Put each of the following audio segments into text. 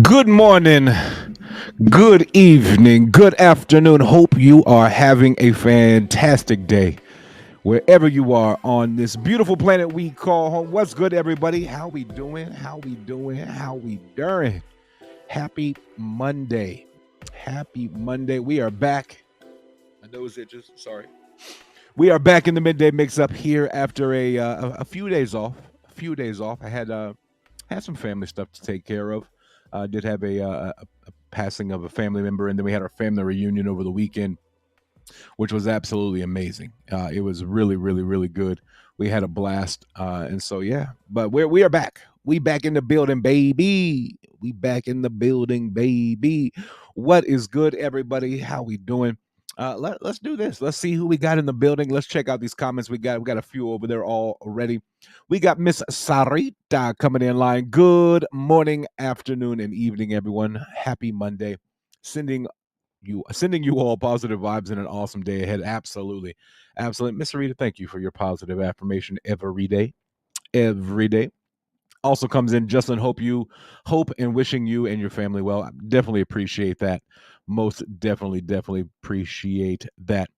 Good morning, good evening, good afternoon. Hope you are having a fantastic day wherever you are on this beautiful planet we call home. What's good, everybody? How we doing? How we doing? How we doing? Happy Monday. Happy Monday. We are back. My nose itches. Sorry. We are back in the midday mix-up here after a few days off. A few days off. I had some family stuff to take care of. Did have a passing of a family member, and then we had our family reunion over the weekend, which was absolutely amazing. It was really, really, really good. We had a blast, and so yeah. But we are back. We back in the building, baby. We back in the building, baby. What is good, everybody? How we doing? Let's do this. Let's see who we got in the building. Let's check out these comments. We got a few over there already. We got Miss Sarita coming in line. Good morning, afternoon, and evening, everyone. Happy Monday. Sending you all positive vibes and an awesome day ahead. Absolutely. Miss Sarita, thank you for your positive affirmation every day. Every day. Also comes in Justin, hope and wishing you and your family well. I definitely appreciate that. Most definitely appreciate that.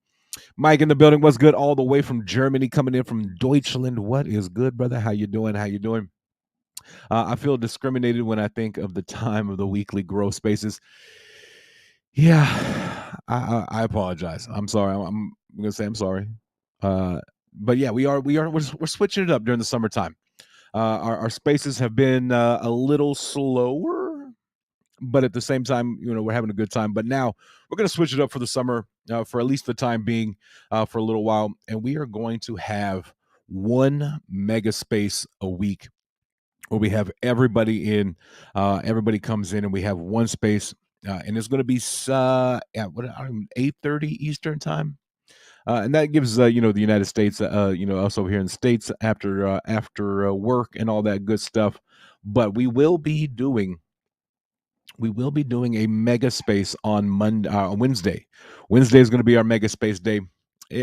Mike in the building. What's good? All the way from Germany, coming in from Deutschland. What is good, brother? How you doing? I feel discriminated when I think of the time of the weekly growth spaces. Yeah, I apologize. I'm sorry. I'm gonna say I'm sorry. But yeah, we're switching it up during the summertime. Our spaces have been a little slower, but at the same time, we're having a good time. But now we're going to switch it up for the summer, for at least the time being, for a little while, and we are going to have one mega space a week where we have everybody in. Everybody comes in, and we have one space, and it's going to be at 8:30 Eastern time. And that gives the United States, us over here in the States after work and all that good stuff. But we will be doing a mega space on Wednesday. Wednesday is going to be our mega space day.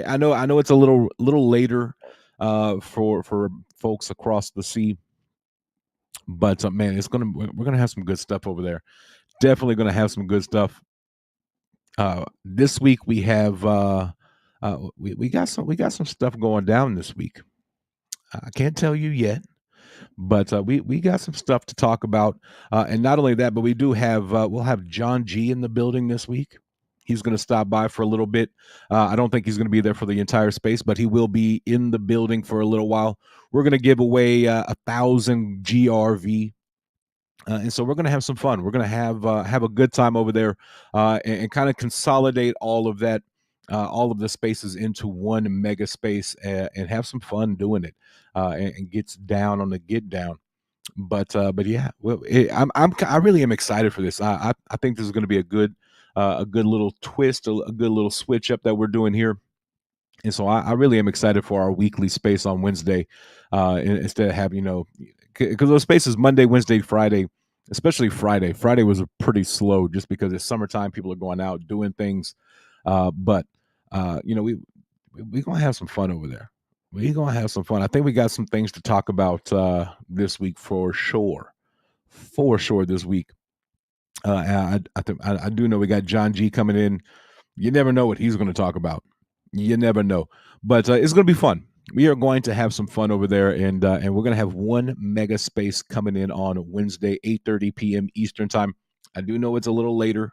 I know it's a little later for folks across the sea, but man, we're gonna have some good stuff over there. Definitely gonna have some good stuff. This week we have we got some stuff going down this week. I can't tell you yet, but we got some stuff to talk about. And not only that, but we do have we'll have John G in the building this week. He's going to stop by for a little bit. I don't think he's going to be there for the entire space, but he will be in the building for a little while. We're going to give away 1,000 GRV. And so we're going to have some fun. We're going to have a good time over there, and kind of consolidate all of that, all of the spaces into one mega space, and have some fun doing it, and gets down on the get down. But yeah, well, I really am excited for this. I think this is going to be a good little twist, a good little switch up that we're doing here. And so I really am excited for our weekly space on Wednesday, instead of having, because those spaces Monday, Wednesday, Friday, especially Friday. Friday was pretty slow just because it's summertime. People are going out doing things, but we're gonna have some fun over there. We're gonna have some fun. I think we got some things to talk about this week for sure. For sure, this week. I do know we got John G coming in. You never know what he's going to talk about. You never know, but it's going to be fun. we are going to have some fun over there, and we're going to have one mega space coming in on Wednesday, 8:30 p.m. Eastern time. I do know it's a little later.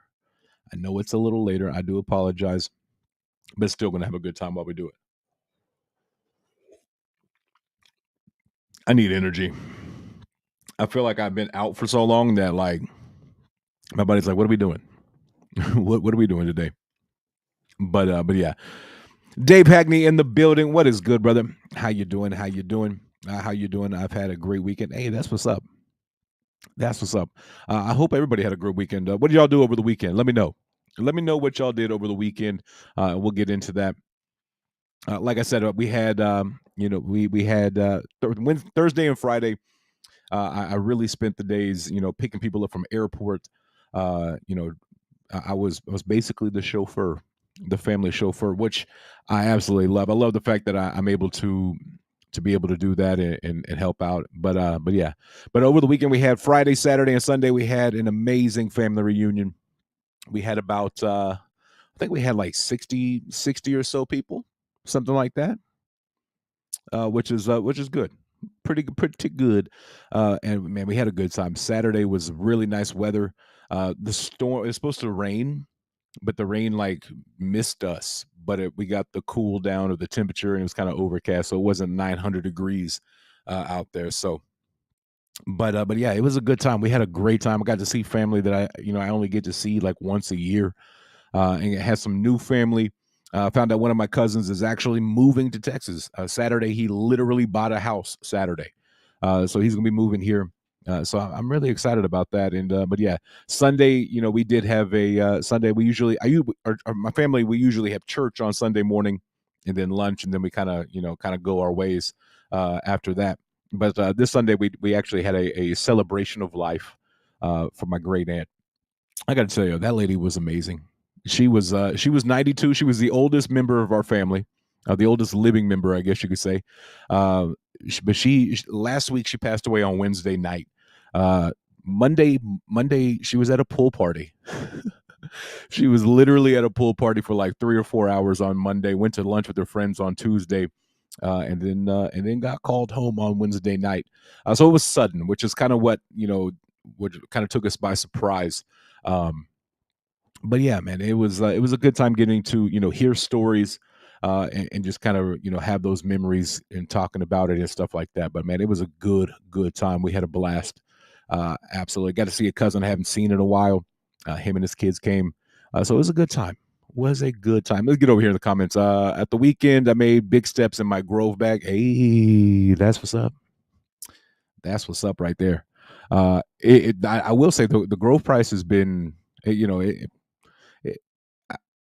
I know it's a little later. I do apologize, but still going to have a good time while we do it. I need energy. I feel like I've been out for so long that like my buddy's like, "What are we doing? what are we doing today?" But yeah, Dave Hackney in the building. What is good, brother? How you doing? How you doing? How you doing? I've had a great weekend. Hey, that's what's up. That's what's up. I hope everybody had a great weekend. What did y'all do over the weekend? Let me know. Let me know what y'all did over the weekend. We'll get into that. Like I said, we had we had Thursday and Friday. I really spent the days picking people up from airport. You know, I was basically the chauffeur, the family chauffeur, which I absolutely love. I love the fact that I'm able to be able to do that and help out. But yeah, but over the weekend we had Friday, Saturday, and Sunday. We had an amazing family reunion. We had about I think we had like 60 or so people, something like that, which is good. Pretty good. And man, we had a good time. Saturday was really nice weather. The storm is supposed to rain, but the rain like missed us. But we got the cool down of the temperature, and it was kind of overcast, so it wasn't 900 degrees out there. So, but yeah, it was a good time. We had a great time. I got to see family that I only get to see like once a year, and it has some new family. Found out one of my cousins is actually moving to Texas. Saturday, he literally bought a house Saturday, so he's gonna be moving here. So I'm really excited about that. And but yeah, Sunday, we did have a Sunday. We usually, or my family, we usually have church on Sunday morning, and then lunch, and then we kind of go our ways after that. But this Sunday, we actually had a celebration of life for my great aunt. I got to tell you, that lady was amazing. She was 92. She was the oldest member of our family, the oldest living member, I guess you could say. Uh, but last week she passed away on Wednesday night. Uh, Monday she was at a pool party. She was literally at a pool party for like 3 or 4 hours on Monday. Went to lunch with her friends on Tuesday, and then got called home on Wednesday night. So it was sudden, which is kind of what kind of took us by surprise. Um, but yeah, man, it was a good time getting to hear stories, and just kind of have those memories and talking about it and stuff like that. But man, it was a good time. We had a blast. Absolutely, got to see a cousin I haven't seen in a while. Him and his kids came, so it was a good time. Was a good time. Let's get over here in the comments. At the weekend, I made big steps in my Grove bag. Hey, that's what's up. That's what's up right there. I will say the Grove price has been, it,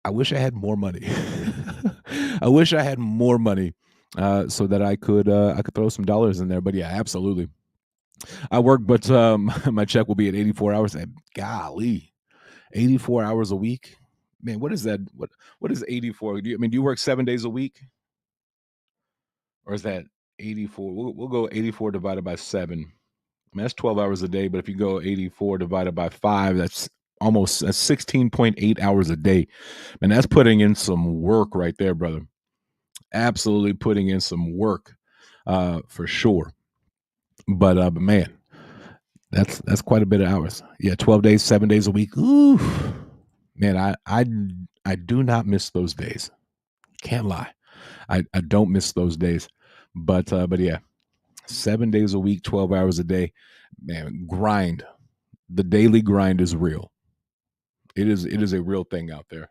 I wish I had more money. I wish I had more money, so that I could throw some dollars in there. But yeah, absolutely. I work, but my check will be at 84 hours. And golly, 84 hours a week. Man, what is that? What is 84? Do you work 7 days a week, or is that 84? We'll go 84 divided by seven. I mean, that's 12 hours a day. But if you go 84 divided by five, that's 16.8 hours a day. And that's putting in some work right there, brother. Absolutely putting in some work, for sure. But man, that's quite a bit of hours. Yeah, 12 days, 7 days a week. Ooh, man, I do not miss those days. Can't lie. I don't miss those days. But yeah, 7 days a week, 12 hours a day. Man, grind. The daily grind is real. It is a real thing out there.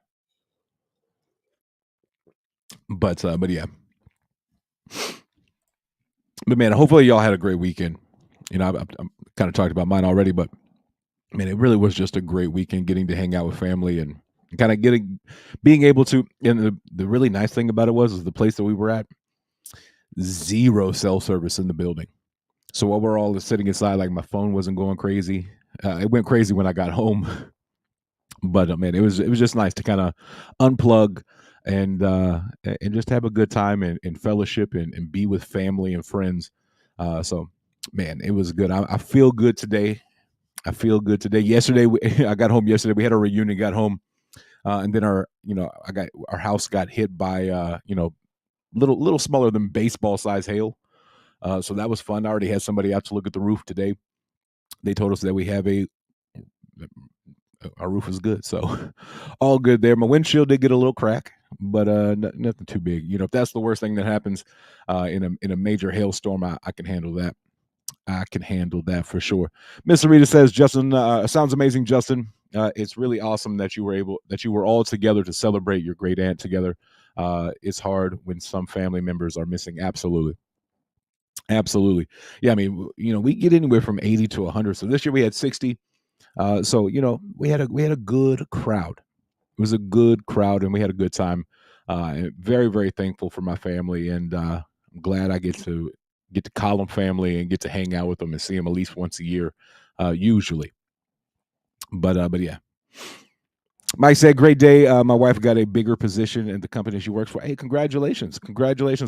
But yeah. But man, hopefully y'all had a great weekend. I'm kind of talked about mine already, but man, it really was just a great weekend getting to hang out with family and kind of being able to. And the really nice thing about it was the place that we were at, zero cell service in the building. So while we're all sitting inside, like my phone wasn't going crazy. It went crazy when I got home, but man, it was just nice to kind of unplug and just have a good time and fellowship and be with family and friends. So man, it was good. I feel good today. I feel good today. Yesterday, I got home yesterday. We had a reunion. Got home, and then our house got hit by little smaller than baseball size hail. So that was fun. I already had somebody out to look at the roof today. They told us that we have our roof is good, so all good there. My windshield did get a little crack, but nothing too big. You know, if that's the worst thing that happens in a major hailstorm, I can handle that. I can handle that for sure. Miss Rita says, Justin, sounds amazing, Justin. It's really awesome that you were all together to celebrate your great aunt together. It's hard when some family members are missing. Absolutely. Absolutely. Yeah, I mean, we get anywhere from 80 to 100. So this year we had 60. So we had a good crowd. It was a good crowd, and we had a good time. And very very thankful for my family, and I'm glad I get to call them family and get to hang out with them and see them at least once a year, usually. But yeah. Mike said, "Great day. My wife got a bigger position in the company she works for. Hey, congratulations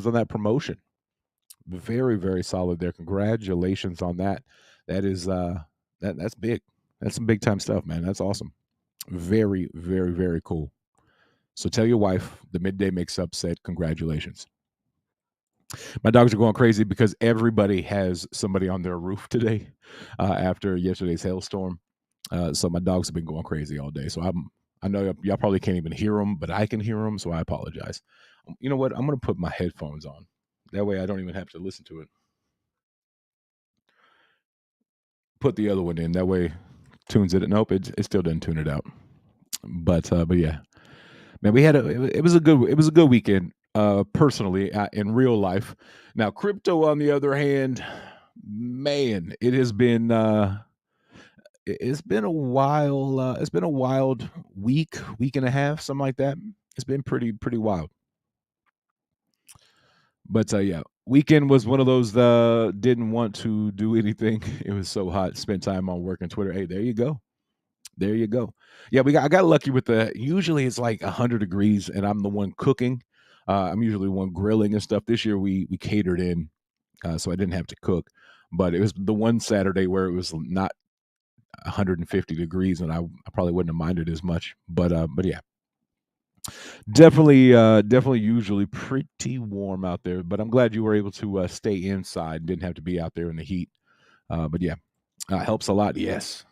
on that promotion. Very very solid there. Congratulations on that. That is that's big. That's some big time stuff, man. That's awesome. Very very very cool. So tell your wife the midday mix up said congratulations. My dogs are going crazy because everybody has somebody on their roof today after yesterday's hailstorm. So my dogs have been going crazy all day. So I know y'all probably can't even hear them, but I can hear them. So I apologize. You know what? I'm going to put my headphones on. That way I don't even have to listen to it. Put the other one in. That way tunes it. Nope, it still doesn't tune it out. But yeah, man, it was a good weekend. Personally, in real life. Now, crypto, on the other hand, man, it's been a while. It's been a wild week and a half, something like that. It's been pretty wild. But yeah, weekend was one of those didn't want to do anything. It was so hot. Spent time on work and Twitter. Hey, there you go. There you go. Yeah, I got lucky with usually it's like 100 degrees and I'm the one cooking. I'm usually the one grilling and stuff. This year we catered in, so I didn't have to cook. But it was the one Saturday where it was not 150 degrees, and I probably wouldn't have minded as much. But yeah, definitely usually pretty warm out there. But I'm glad you were able to stay inside and didn't have to be out there in the heat. But yeah, helps a lot. Yes,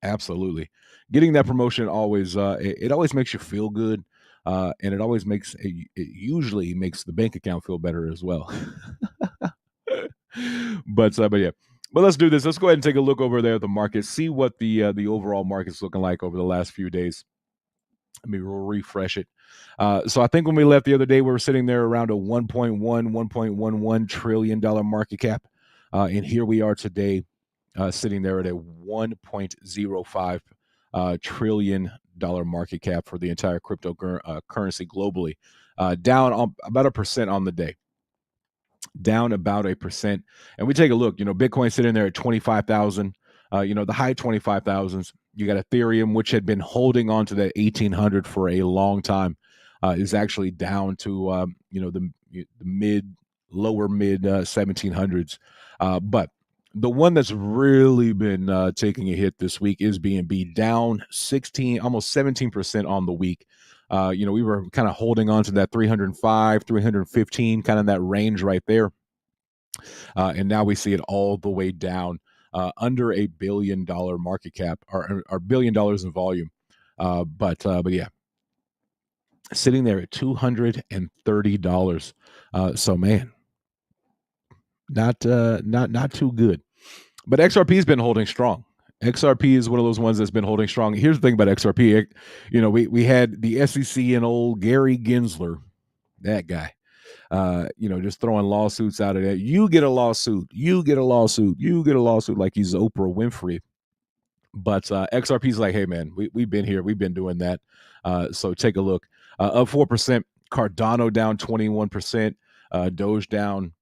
absolutely. Getting that promotion always it always makes you feel good, and it usually makes the bank account feel better as well. But yeah. But let's do this. Let's go ahead and take a look over there at the market, see what the overall market's looking like over the last few days. Let me refresh it. So I think when we left the other day, we were sitting there around a 1.11 trillion dollar market cap, and here we are today, sitting there at a 1.05 trillion dollar market cap for the entire currency globally, down about 1% on the day, down about 1%. And we take a look, Bitcoin sitting there at 25,000, the high 25,000s. You got Ethereum, which had been holding on to that 1,800 for a long time, is actually down to, the lower mid 1700s. But the one that's really been taking a hit this week is BNB, down 16, almost 17% on the week. We were kind of holding on to that 305, 315, kind of that range right there. And now we see it all the way down under $1 billion market cap, or $1 billion in volume. But yeah, sitting there at $230. So man, not too good. But XRP has been holding strong. XRP is one of those ones that's been holding strong. Here's the thing about XRP. We had the SEC and old Gary Gensler, that guy. Just throwing lawsuits out of that. You get a lawsuit. You get a lawsuit. You get a lawsuit, like he's Oprah Winfrey. But XRP's like, hey man, we've been here. We've been doing that. So take a look. Up 4%. Cardano down 21%. Doge down.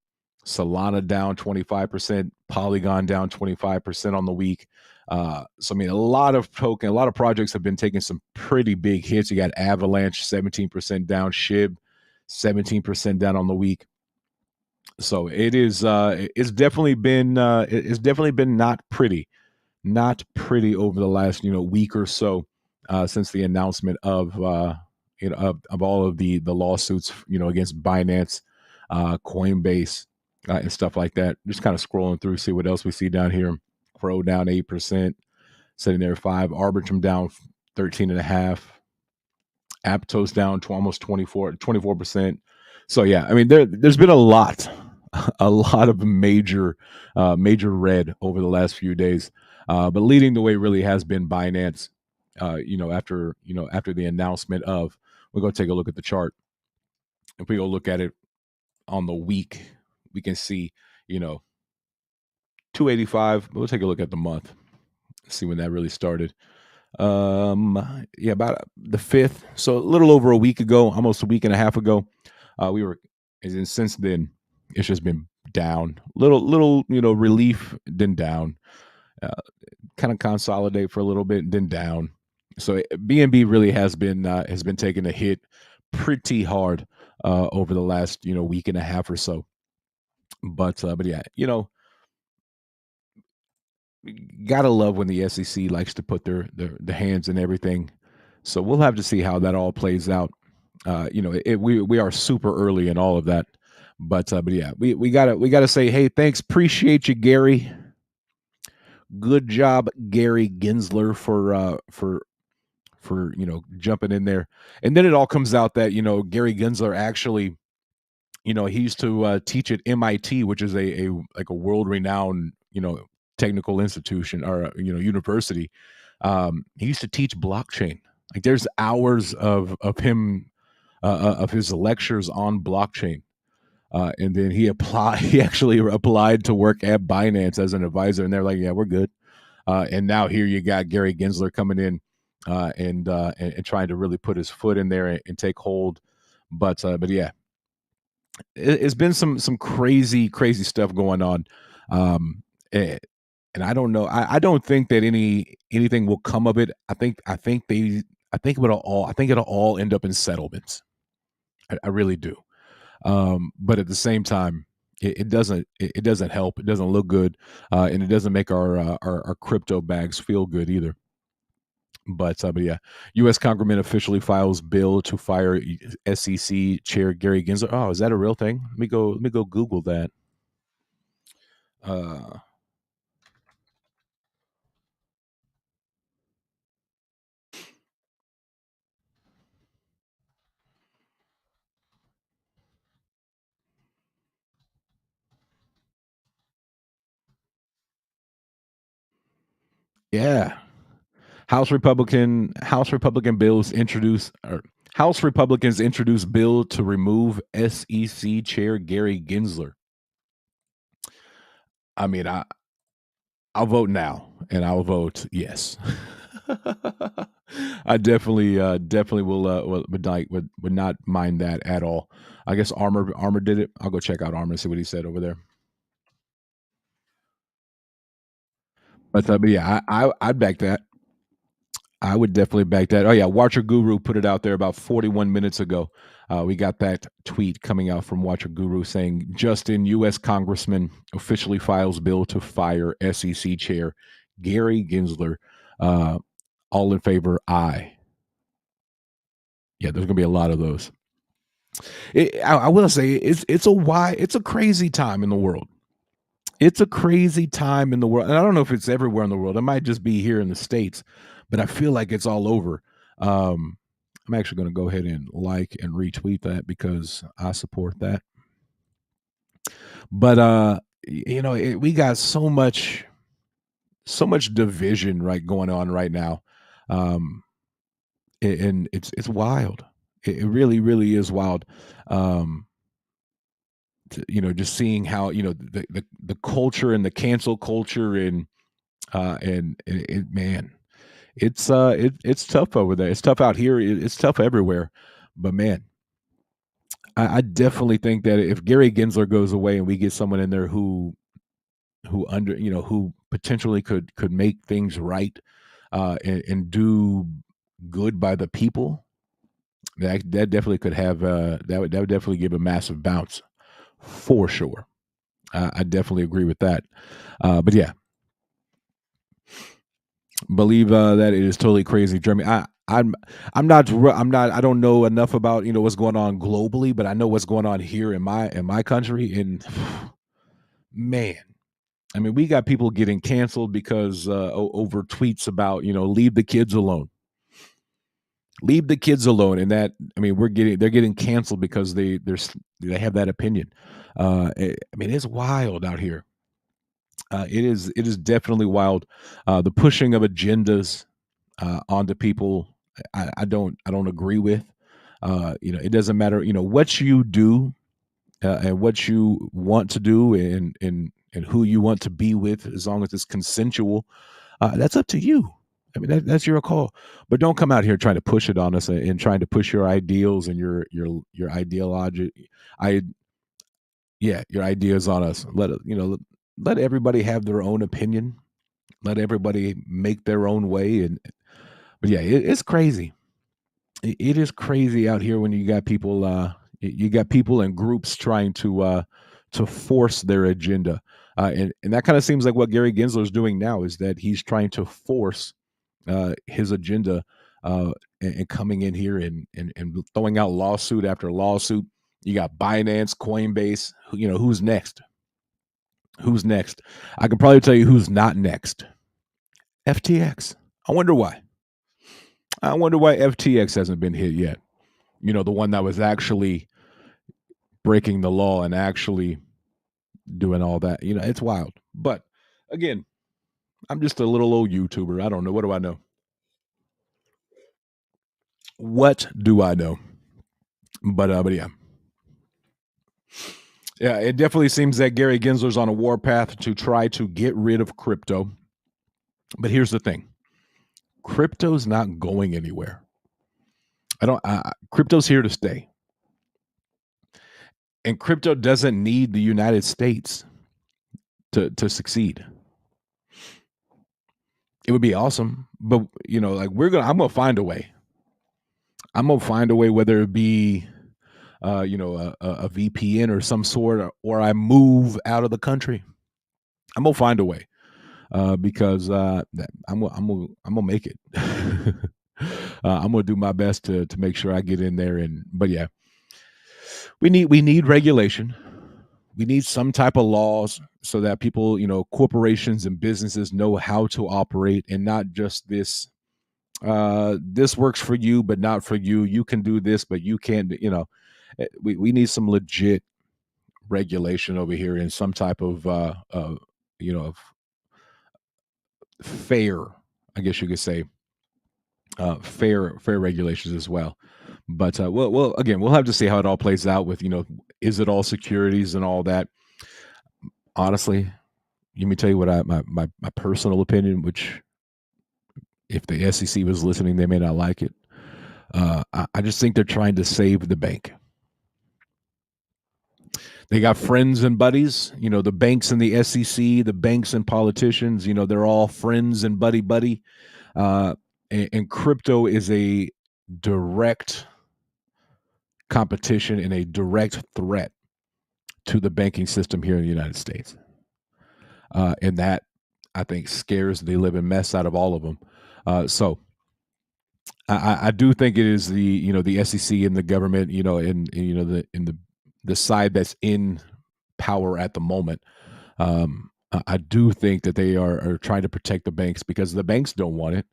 Solana down 25%, Polygon down 25% on the week. So I mean, a lot of projects have been taking some pretty big hits. You got Avalanche 17% down, SHIB 17% down on the week. So it's definitely been not pretty over the last week or so, since the announcement of all of the lawsuits against Binance. Coinbase, and stuff like that. Just kind of scrolling through, see what else we see down here. Crow down 8%, sitting there 5. Arbitrum down 13.5. Aptos down to almost 24%. So yeah, I mean there's been a lot, a lot of major red over the last few days. But leading the way really has been Binance. After the announcement of, we're going to take a look at the chart. If we go look at it on the week, we can see 285. We'll take a look at the month, see when that really started. About the 5th, so a little over a week ago, almost a week and a half ago. We were, and since then it's just been down, little relief, then down, kind of consolidate for a little bit, and then down. So BNB really has been taking a hit pretty hard over the last week and a half or so. But yeah, gotta love when the SEC likes to put their hands in everything. So we'll have to see how that all plays out. We are super early in all of that, but yeah, we gotta say, hey, thanks, appreciate you, Gary. Good job, Gary Gensler, for jumping in there. And then it all comes out that Gary Gensler actually, he used to teach at MIT, which is a world renowned technical institution, or university. He used to teach blockchain. Like, there's hours of him, of his lectures on blockchain. And then he actually applied to work at Binance as an advisor, and they're like, yeah, we're good. And now here you got Gary Gensler coming in and trying to really put his foot in there and take hold. But yeah, it's been some crazy stuff going on. And I don't know. I don't think that anything will come of it. I think it'll all end up in settlements. I really do. But at the same time, it doesn't help. It doesn't look good, and it doesn't make our crypto bags feel good either. But yeah, U.S. Congressman officially files bill to fire SEC Chair Gary Gensler. Oh, is that a real thing? Let me go Google that. Yeah. House Republicans introduce bill to remove SEC Chair Gary Gensler. I mean, I'll vote now, and I'll vote yes. I definitely would not mind that at all. I guess Armor did it. I'll go check out Armor and see what he said over there. But yeah, I'd back that. I would definitely back that. Oh yeah, Watcher Guru put it out there about 41 minutes ago. We got that tweet coming out from Watcher Guru saying, Justin, U.S. Congressman officially files bill to fire SEC Chair Gary Gensler. All in favor, aye. Yeah, there's gonna be a lot of those. I will say it's a crazy time in the world. It's a crazy time in the world, and I don't know if it's everywhere in the world. It might just be here in the States, but I feel like it's all over. I'm actually going to go ahead and like and retweet that because I support that. But we got so much division going on right now, and it's wild. It really is wild. Just seeing how the culture and the cancel culture and man, it's tough over there. It's tough out here. It's tough everywhere. But man, I definitely think that if Gary Gensler goes away and we get someone in there who potentially could make things right, and do good by the people, that definitely could have that would definitely give a massive bounce for sure. I definitely agree with that. But yeah, believe that it is totally crazy, Jeremy. I I'm I'm not I don't know enough about, what's going on globally, but I know what's going on here in my country, and man, I mean, we got people getting canceled because over tweets about, leave the kids alone. Leave the kids alone, and that, I mean, they're getting canceled because they have that opinion. I mean, it's wild out here. It is definitely wild. The pushing of agendas onto people, I don't agree with. It doesn't matter, what you do, and what you want to do, and who you want to be with, as long as it's consensual. That's up to you. I mean, that's your call. But don't come out here trying to push it on us, and trying to push your ideals and your ideology. I Yeah, your ideas on us. Let everybody have their own opinion. Let everybody make their own way. And but yeah, it's crazy. It is crazy out here when you got people. You got people and groups trying to force their agenda. And that kind of seems like what Gary Gensler is doing now, is that he's trying to force his agenda, and coming in here, and throwing out lawsuit after lawsuit. You got Binance, Coinbase. Who's next? Who's next? I can probably tell you who's not next. FTX. I wonder why. I wonder why FTX hasn't been hit yet. The one that was actually breaking the law and actually doing all that. It's wild. But again, I'm just a little old YouTuber. I don't know. What do I know? What do I know? But yeah. Yeah, it definitely seems that Gary Gensler's on a warpath to try to get rid of crypto. But here's the thing. Crypto's not going anywhere. Crypto's here to stay. And crypto doesn't need the United States to succeed. It would be awesome, but like I'm gonna find a way. I'm gonna find a way, whether it be a VPN or some sort, or I move out of the country. I'm gonna find a way, because I'm gonna make it. I'm gonna do my best to make sure I get in there. But yeah, we need regulation. We need some type of laws so that people, corporations and businesses know how to operate, and not just this works for you but not for you. You can do this but you can't. We need some legit regulation over here, and some type of of fair, I guess you could say, fair regulations as well. But well, again, we'll have to see how it all plays out with, is it all securities and all that. Honestly, let me tell you what my personal opinion, which, if the SEC was listening, they may not like it. I just think they're trying to save the bank. They got friends and buddies, the banks and the SEC, the banks and politicians, they're all friends and buddy. And crypto is a direct competition and a direct threat to the banking system here in the United States. And that, I think, scares the living mess out of all of them. So I do think it is the SEC and the government, and the side that's in power at the moment. I do think that they are trying to protect the banks, because the banks don't want it.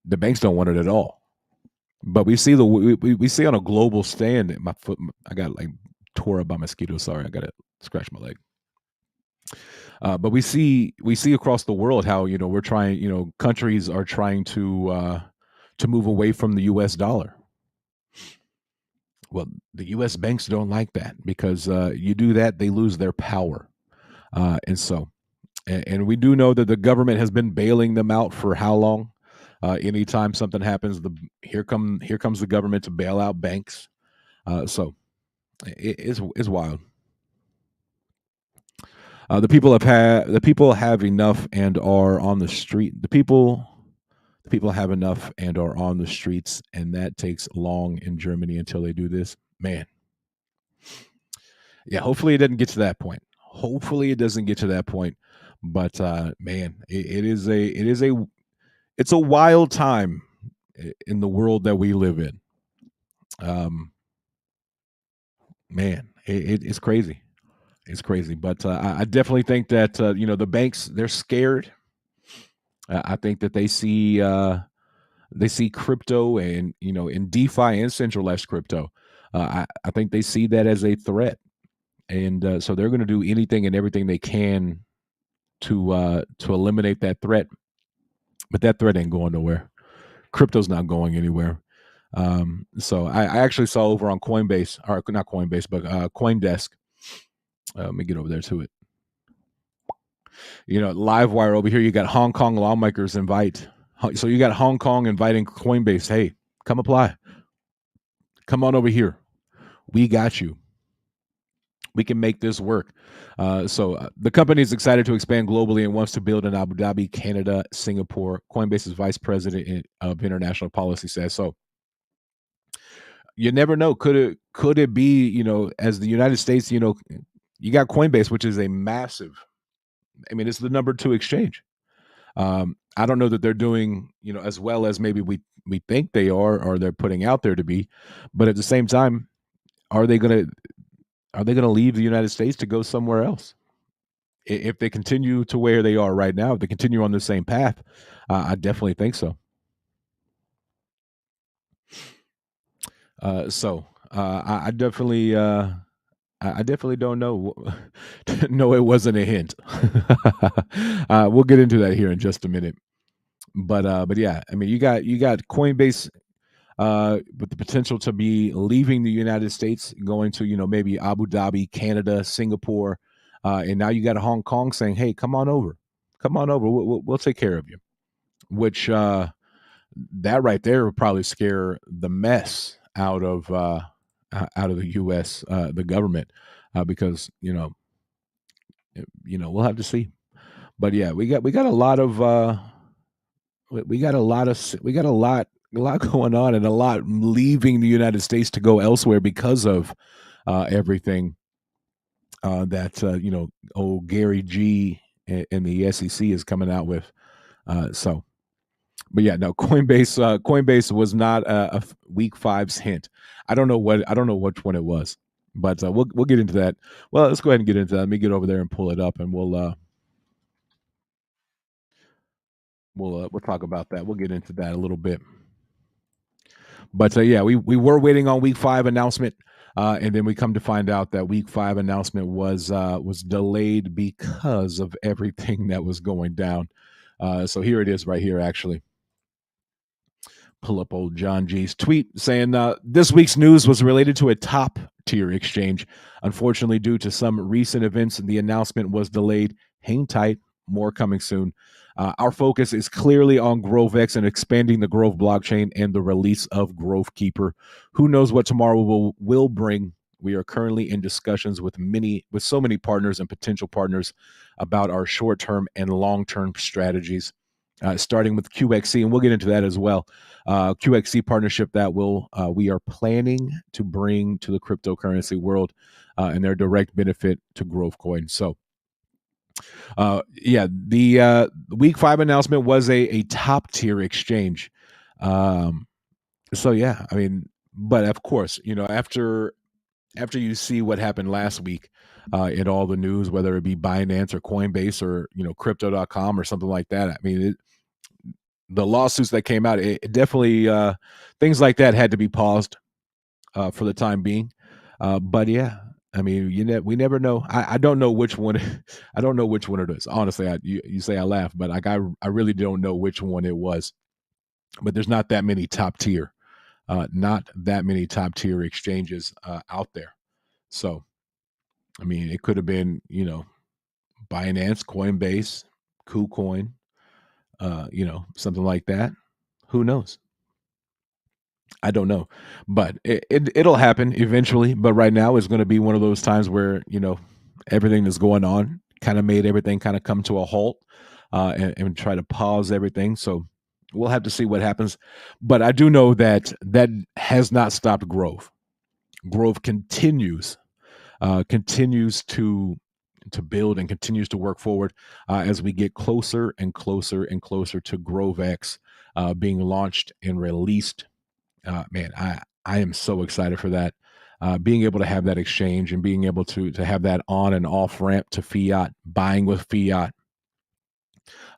The banks don't want it at all. But we see we see on a global stand. My foot, I got like tore up by mosquitoes. Sorry, I got to scratch my leg. But we see across the world how, we're trying. Countries are trying to move away from the U.S. dollar. Well, the U.S. banks don't like that, because you do that, they lose their power, and so, and we do know that the government has been bailing them out for how long? Anytime something happens, here comes the government to bail out banks. So it's wild. The people have enough and are on the street. The people have enough and are on the streets, and that takes long in Germany until they do this. Man, yeah. Hopefully, it doesn't get to that point. Hopefully, it doesn't get to that point. But man, it's a wild time. in the world that we live in. Um, Man, it's crazy. It's crazy, but I definitely think that the banks, they're scared. I think that they see crypto and in DeFi and centralized crypto. I think they see that as a threat, and so they're going to do anything and everything they can to eliminate that threat. But that threat ain't going nowhere. Crypto's not going anywhere. So I actually saw over on Coinbase, or not Coinbase, but CoinDesk. Let me get over there to it. Livewire over here, you got Hong Kong lawmakers invite. So you got Hong Kong inviting Coinbase, hey, come apply. Come on over here. We got you. We can make this work. So the company is excited to expand globally and wants to build in Abu Dhabi, Canada, Singapore. Coinbase's vice president of international policy says so. You never know. Could it be, as the United States, you got Coinbase, which is a massive, it's the number 2 exchange. I don't know that they're doing, as well as maybe we think they are, or they're putting out there to be. But at the same time, are they gonna leave the United States to go somewhere else? If they continue to where they are right now, if they continue on the same path, I definitely think so. I definitely, I definitely don't know. No, it wasn't a hint. We'll get into that here in just a minute. But yeah, you got Coinbase with the potential to be leaving the United States, going to maybe Abu Dhabi, Canada, Singapore, and now you got Hong Kong saying, "Hey, come on over, we'll take care of you." Which that right there would probably scare the mess out of the U.S. The government, because we'll have to see. But yeah, we got a lot of a lot going on, and a lot leaving the United States to go elsewhere because of everything that old Gary G and the SEC is coming out with. So, but yeah, no, Coinbase was not a week 5's hint. I don't know which one it was, but we'll get into that. Well, let's go ahead and get into that. Let me get over there and pull it up, and we'll talk about that. We'll get into that a little bit. But yeah, we were waiting on week 5 announcement, and then we come to find out that week 5 announcement was delayed because of everything that was going down. So here it is, right here, actually. Pull up old John G's tweet saying this week's news was related to a top tier exchange. Unfortunately, due to some recent events, the announcement was delayed. Hang tight, more coming soon. Our focus is clearly on GroveX and expanding the Grove blockchain and the release of Grovekeeper. Who knows what tomorrow will bring? We are currently in discussions with so many partners and potential partners about our short-term and long-term strategies, starting with QXC, and we'll get into that as well. QXC partnership that we are planning to bring to the cryptocurrency world, and their direct benefit to Grovecoin. So, yeah, the week 5 announcement was a top tier exchange. So yeah, but of course, after you see what happened last week in all the news, whether it be Binance or Coinbase or crypto.com or something like that, the lawsuits that came out, it definitely things like that had to be paused for the time being. But yeah, we never know. I don't know which one. I don't know which one it is. Honestly, you say I laugh, but I really don't know which one it was. But there's not that many top tier exchanges out there. So, it could have been Binance, Coinbase, KuCoin, something like that. Who knows? I don't know, but it'll happen eventually. But right now is going to be one of those times where everything that's going on kind of made everything kind of come to a halt, and try to pause everything. So we'll have to see what happens. But I do know that has not stopped Grove. Grove continues to to build and continues to work forward as we get closer and closer and closer to GroveX being launched and released. Man, I am so excited for that. Being able to have that exchange and being able to have that on and off ramp to fiat, buying with fiat,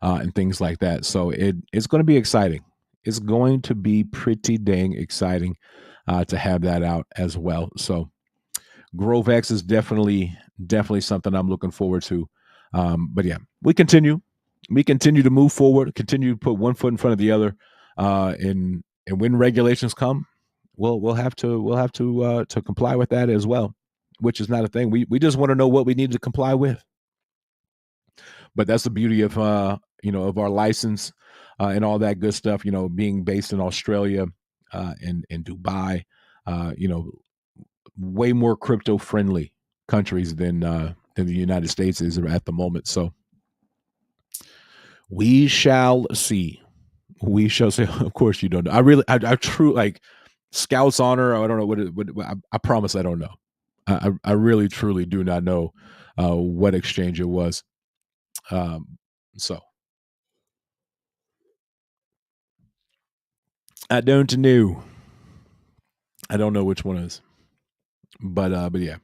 and things like that. So it's going to be exciting. It's going to be pretty dang exciting to have that out as well. So GroveX is definitely something I'm looking forward to. But yeah, we continue to move forward, continue to put one foot in front of the other, and when regulations come, we'll have to comply with that as well, which is not a thing. We just want to know what we need to comply with. But that's the beauty of of our license and all that good stuff. Being based in Australia and Dubai, way more crypto friendly countries than the United States is at the moment. So we shall see. We shall see. Of course, you don't know. I true like Scout's honor. I don't know what I promise. I don't know. I really truly do not know what exchange it was. So I don't know. I don't know which one is, but yeah,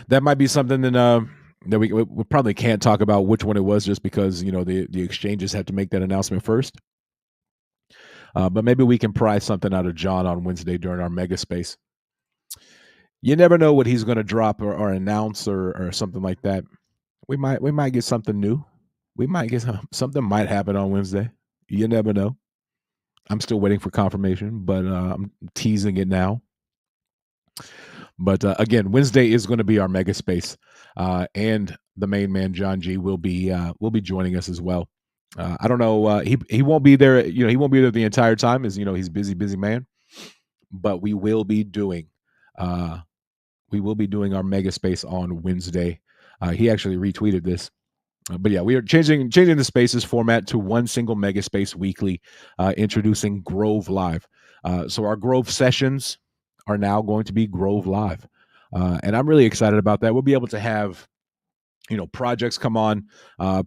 that might be something that we probably can't talk about which one it was, just because the exchanges have to make that announcement first. But maybe we can pry something out of John on Wednesday during our mega space. You never know what he's going to drop or announce or something like that. We might get something new. We might get something might happen on Wednesday. You never know. I'm still waiting for confirmation, but I'm teasing it now. But again, Wednesday is going to be our mega space, and the main man John G will be joining us as well. I don't know. He won't be there. He won't be there the entire time. As he's busy man. But we will be doing our mega space on Wednesday. He actually retweeted this. But yeah, we are changing the spaces format to one single mega space weekly, introducing Grove Live. So our Grove sessions are now going to be Grove Live, and I'm really excited about that. We'll be able to have projects come on,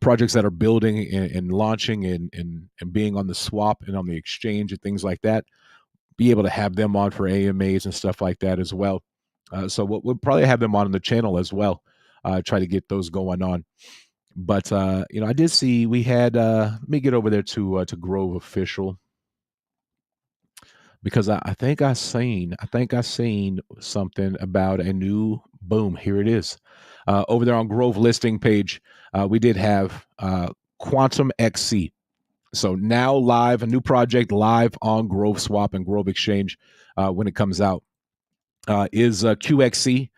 projects that are building and launching and being on the swap and on the exchange and things like that. Be able to have them on for AMAs and stuff like that as well. So we'll probably have them on the channel as well. Try to get those going on. But I did see we had. Let me get over there to Grove Official, because I think I seen something about a new boom. Here it is, over there on Grove listing page. We did have Quantum XC. So now live, a new project live on Grove Swap and Grove Exchange when it comes out is QXC.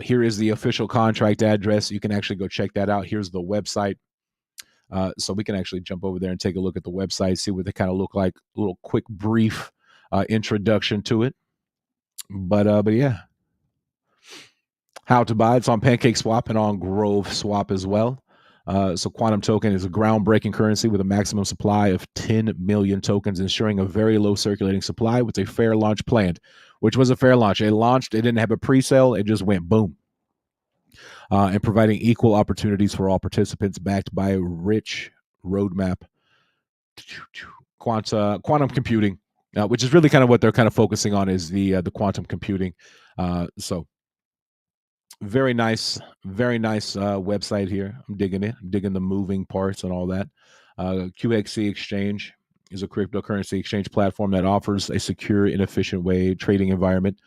Here is the official contract address. You can actually go check that out. Here's the website. So we can actually jump over there and take a look at the website, see what they kind of look like. A little quick, brief introduction to it. But yeah, how to buy. It's on Pancake Swap and on Grove Swap as well. So Quantum Token is a groundbreaking currency with a maximum supply of 10 million tokens, ensuring a very low circulating supply with a fair launch planned, which was a fair launch. It launched, it didn't have a pre-sale, it just went boom. And providing equal opportunities for all participants, backed by a rich roadmap. Quantum computing, which is really kind of what they're kind of focusing on, is the quantum computing. So very nice website here. I'm digging it. I'm digging the moving parts and all that. QXC Exchange is a cryptocurrency exchange platform that offers a secure and efficient trading environment.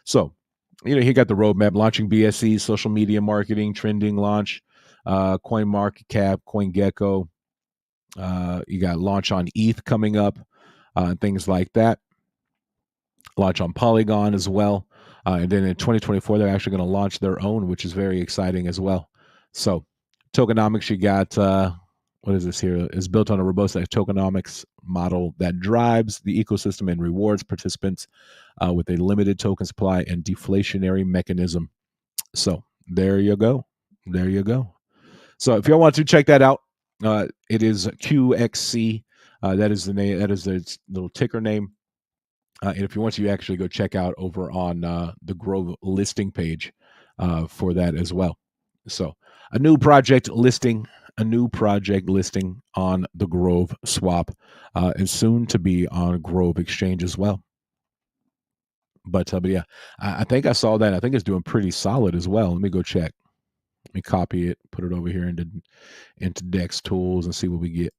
So, he got the roadmap: launching BSC, social media marketing, trending launch, CoinMarketCap, CoinGecko. You got launch on ETH coming up, and things like that. Launch on Polygon as well. And then in 2024, they're actually going to launch their own, which is very exciting as well. So tokenomics, you got, what is this here? It's built on a robust tokenomics model that drives the ecosystem and rewards participants with a limited token supply and deflationary mechanism. So there you go. There you go. So if y'all want to check that out, it is QXC. That is the name. That is the little ticker name. And if you want to, you actually go check out over on the Grove listing page for that as well. So a new project listing, a new project listing on the Grove swap, and soon to be on Grove Exchange as well. But yeah, I think I saw that. I think it's doing pretty solid as well. Let me go check. Let me copy it, put it over here into Dex Tools, and see what we get.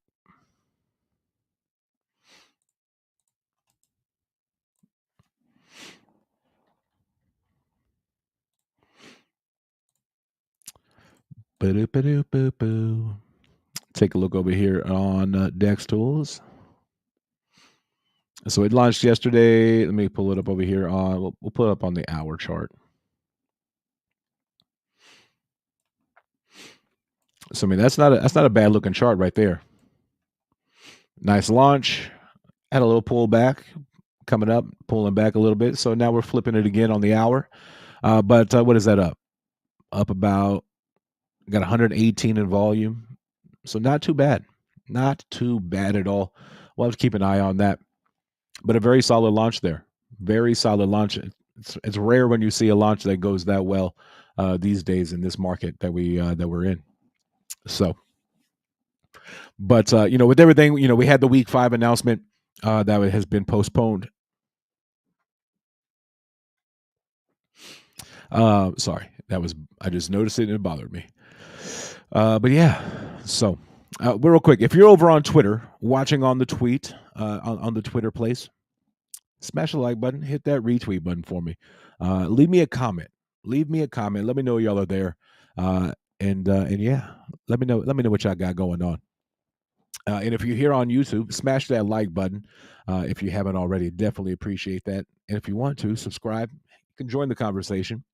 Ba-do-ba-do-boo-boo. Take a look over here on Dex Tools. So it launched yesterday. Let me pull it up over here on. We'll put it up on the hour chart. So I mean that's not a bad looking chart right there. Nice launch. Had a little pullback coming up, pulling back a little bit. So now we're flipping it again on the hour. But what is that up? Up about got 118 in volume. So not too bad. Not too bad at all. We'll have to keep an eye on that. But a very solid launch there. Very solid launch. It's rare when you see a launch that goes that well these days in this market that we're in. So, but with everything, we had the week 5 announcement that has been postponed. Sorry, I just noticed it and it bothered me. But yeah, so real quick, if you're over on Twitter watching on the tweet on the Twitter place, smash the like button, hit that retweet button for me. Leave me a comment. Let me know y'all are there. And yeah, let me know what y'all got going on. And if you're here on YouTube, smash that like button if you haven't already. Definitely appreciate that. And if you want to subscribe, you can join the conversation.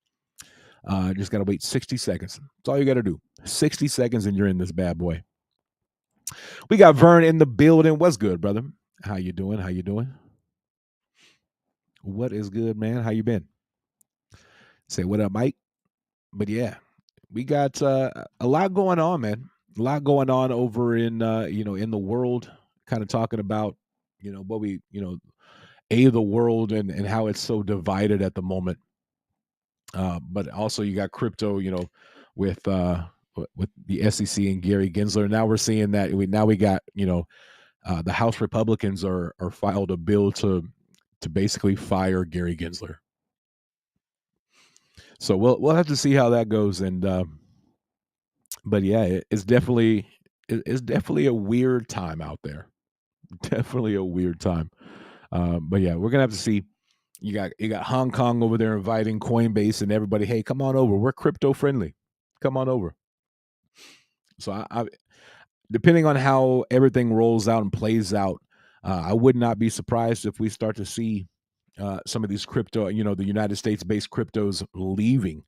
Just gotta wait 60 seconds. That's all you gotta do. 60 seconds and you're in this bad boy. We got Vern in the building. What's good, brother? How you doing? What is good, man? How you been? Say what up, Mike? But yeah, we got a lot going on, man. A lot going on over in in the world. Kind of talking about what we the world and how it's so divided at the moment. But also you got crypto, with with the SEC and Gary Gensler. Now we're seeing that we got the House Republicans are filed a bill to basically fire Gary Gensler. So we'll have to see how that goes. And but yeah, it's definitely a weird time out there. Definitely a weird time. But yeah, we're gonna have to see. You got Hong Kong over there inviting Coinbase and everybody. Hey, come on over. We're crypto friendly. Come on over. So I depending on how everything rolls out and plays out, I would not be surprised if we start to see some of these crypto, the United States-based cryptos leaving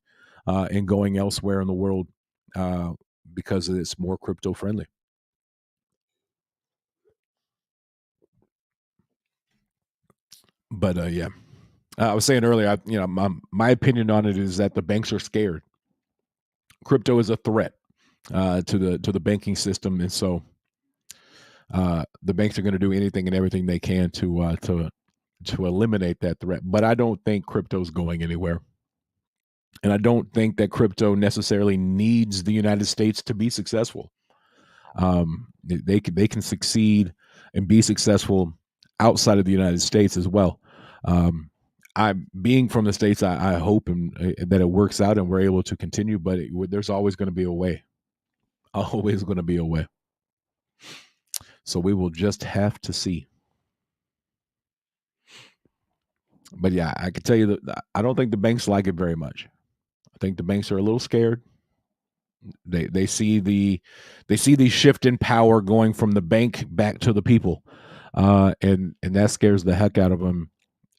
and going elsewhere in the world because it's more crypto friendly. But yeah, I was saying earlier, my opinion on it is that the banks are scared. Crypto is a threat to the banking system, and so the banks are going to do anything and everything they can to eliminate that threat. But I don't think crypto's going anywhere. And I don't think that crypto necessarily needs the United States to be successful. They can succeed and be successful outside of the United States as well. I being from the States, I hope that it works out and we're able to continue. But there's always going to be a way. Always going to be a way. So we will just have to see. But yeah, I can tell you that I don't think the banks like it very much. I think the banks are a little scared. They see the shift in power going from the bank back to the people, and that scares the heck out of them.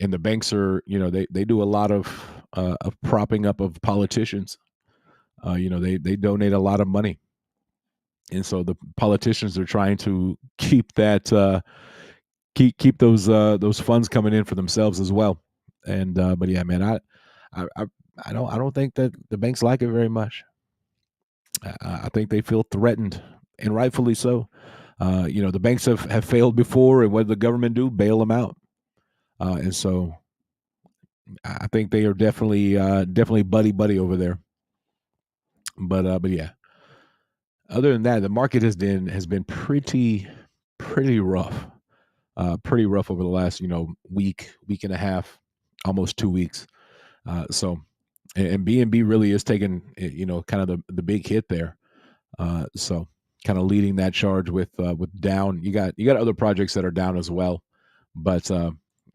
And the banks are, they do a lot of propping up of politicians. They donate a lot of money, and so the politicians are trying to keep that keep those funds coming in for themselves as well. And but yeah, man, I don't think that the banks like it very much. I think they feel threatened, and rightfully so. The banks have failed before, and what did the government do? Bail them out. And so I think they are definitely buddy over there. But yeah, other than that, the market has been pretty rough. Pretty rough over the last week and a half, almost 2 weeks. So and B&B really is taking kind of the big hit there. So kind of leading that charge with down. You got other projects that are down as well, but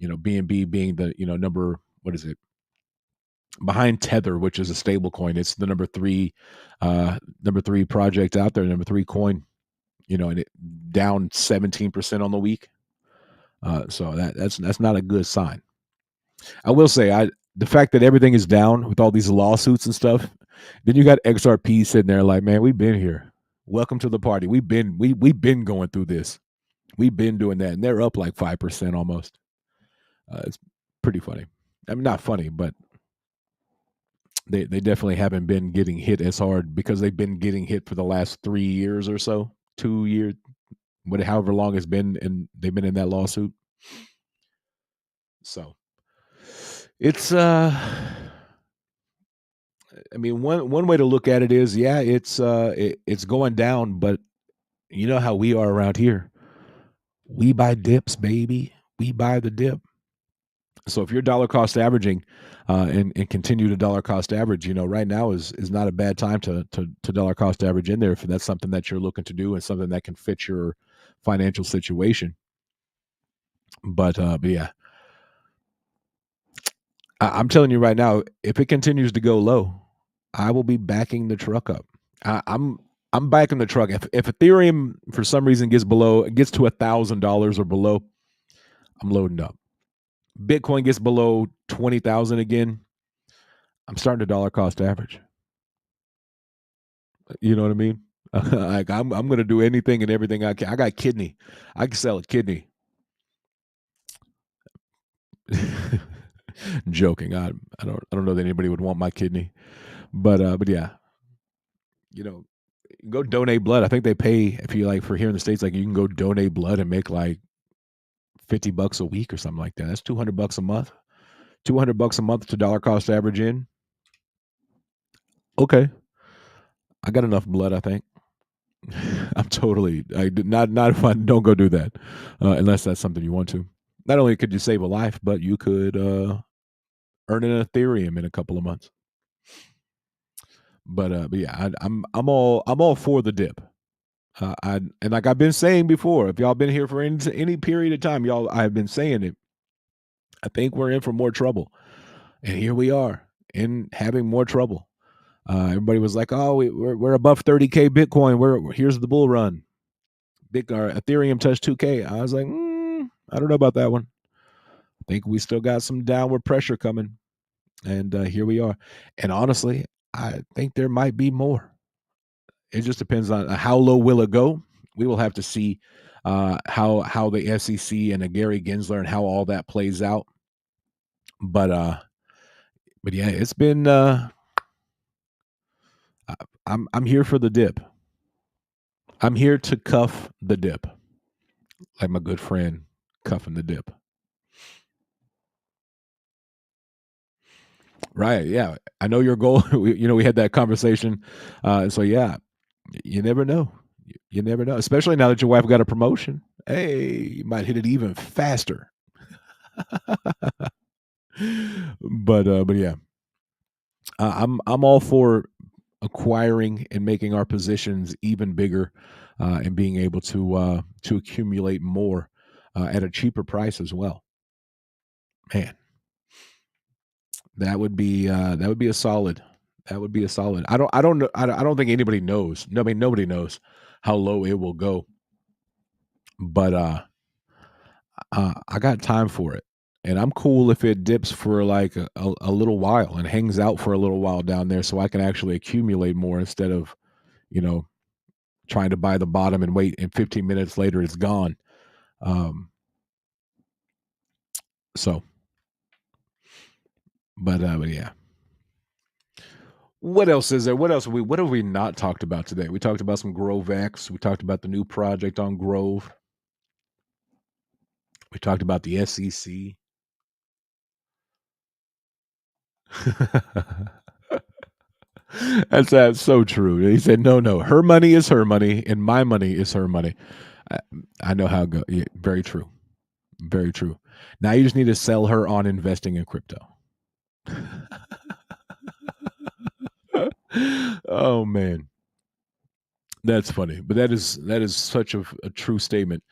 B&B being the number, what is it, behind Tether, which is a stable coin. It's the number three project out there, number three coin. And it down 17% on the week. So that's not a good sign. I will say, the fact that everything is down with all these lawsuits and stuff. Then you got XRP sitting there like, man, we've been here. Welcome to the party. We've been going through this. We've been doing that, and they're up like 5% almost. It's pretty funny. I mean, not funny, but they definitely haven't been getting hit as hard because they've been getting hit for the last 3 years or so, 2 years, however long it's been, and they've been in that lawsuit. So it's I mean, one way to look at it is, yeah, it's going down, but you know how we are around here. We buy dips, baby. We buy the dip. So if you're dollar cost averaging, and continue to dollar cost average, right now is not a bad time to dollar cost average in there if that's something that you're looking to do and something that can fit your financial situation. But yeah, I'm telling you right now, if it continues to go low, I will be backing the truck up. I'm backing the truck. If Ethereum for some reason gets to $1,000 or below, I'm loading up. Bitcoin gets below 20,000 again, I'm starting to dollar cost average. You know what I mean? Like I'm gonna do anything and everything I can. I got kidney. I can sell a kidney. Joking. I don't know that anybody would want my kidney, but yeah, you know, go donate blood. I think they pay, if you like, for here in the States, like you can go donate blood and make like $50 a week or something like that. That's $200 a month. $200 a month to dollar cost average in. Okay, I got enough blood, I think. Not if I don't go do that, unless that's something you want to. Not only could you save a life, but you could earn an Ethereum in a couple of months. But yeah, I'm all for the dip. And like I've been saying before, if y'all been here for any period of time, I've been saying it. I think we're in for more trouble, and here we are in having more trouble. Everybody was like, "Oh, we're above 30K Bitcoin. Here's the bull run." Ethereum touched 2K. I was like, I don't know about that one. I think we still got some downward pressure coming, and here we are. And honestly, I think there might be more. It just depends on how low will it go. We will have to see how the SEC and Gary Gensler and how all that plays out. But yeah, it's been. I'm here for the dip. I'm here to cuff the dip, like my good friend cuffing the dip. Right. Yeah. I know your goal. We had that conversation. So yeah, you never know. You never know, especially now that your wife got a promotion. Hey, you might hit it even faster. But yeah, I'm all for acquiring and making our positions even bigger, and being able to accumulate more at a cheaper price as well. Man, that would be a solid. That would be a solid. I don't know. I don't think anybody knows. No, I mean nobody knows how low it will go. But I got time for it, and I'm cool if it dips for like a little while and hangs out for a little while down there, so I can actually accumulate more instead of you know trying to buy the bottom and wait, and 15 minutes later it's gone. Um, so, but yeah. What else is there? What have we not talked about today? We talked about some Grove X. We talked about the new project on Grove. We talked about the SEC. That's so true. He said, "No, no, her money is her money, and my money is her money." I, I know how it goes. Yeah, very true. Very true. Now you just need to sell her on investing in crypto. Oh man, that's funny. But that is such a true statement.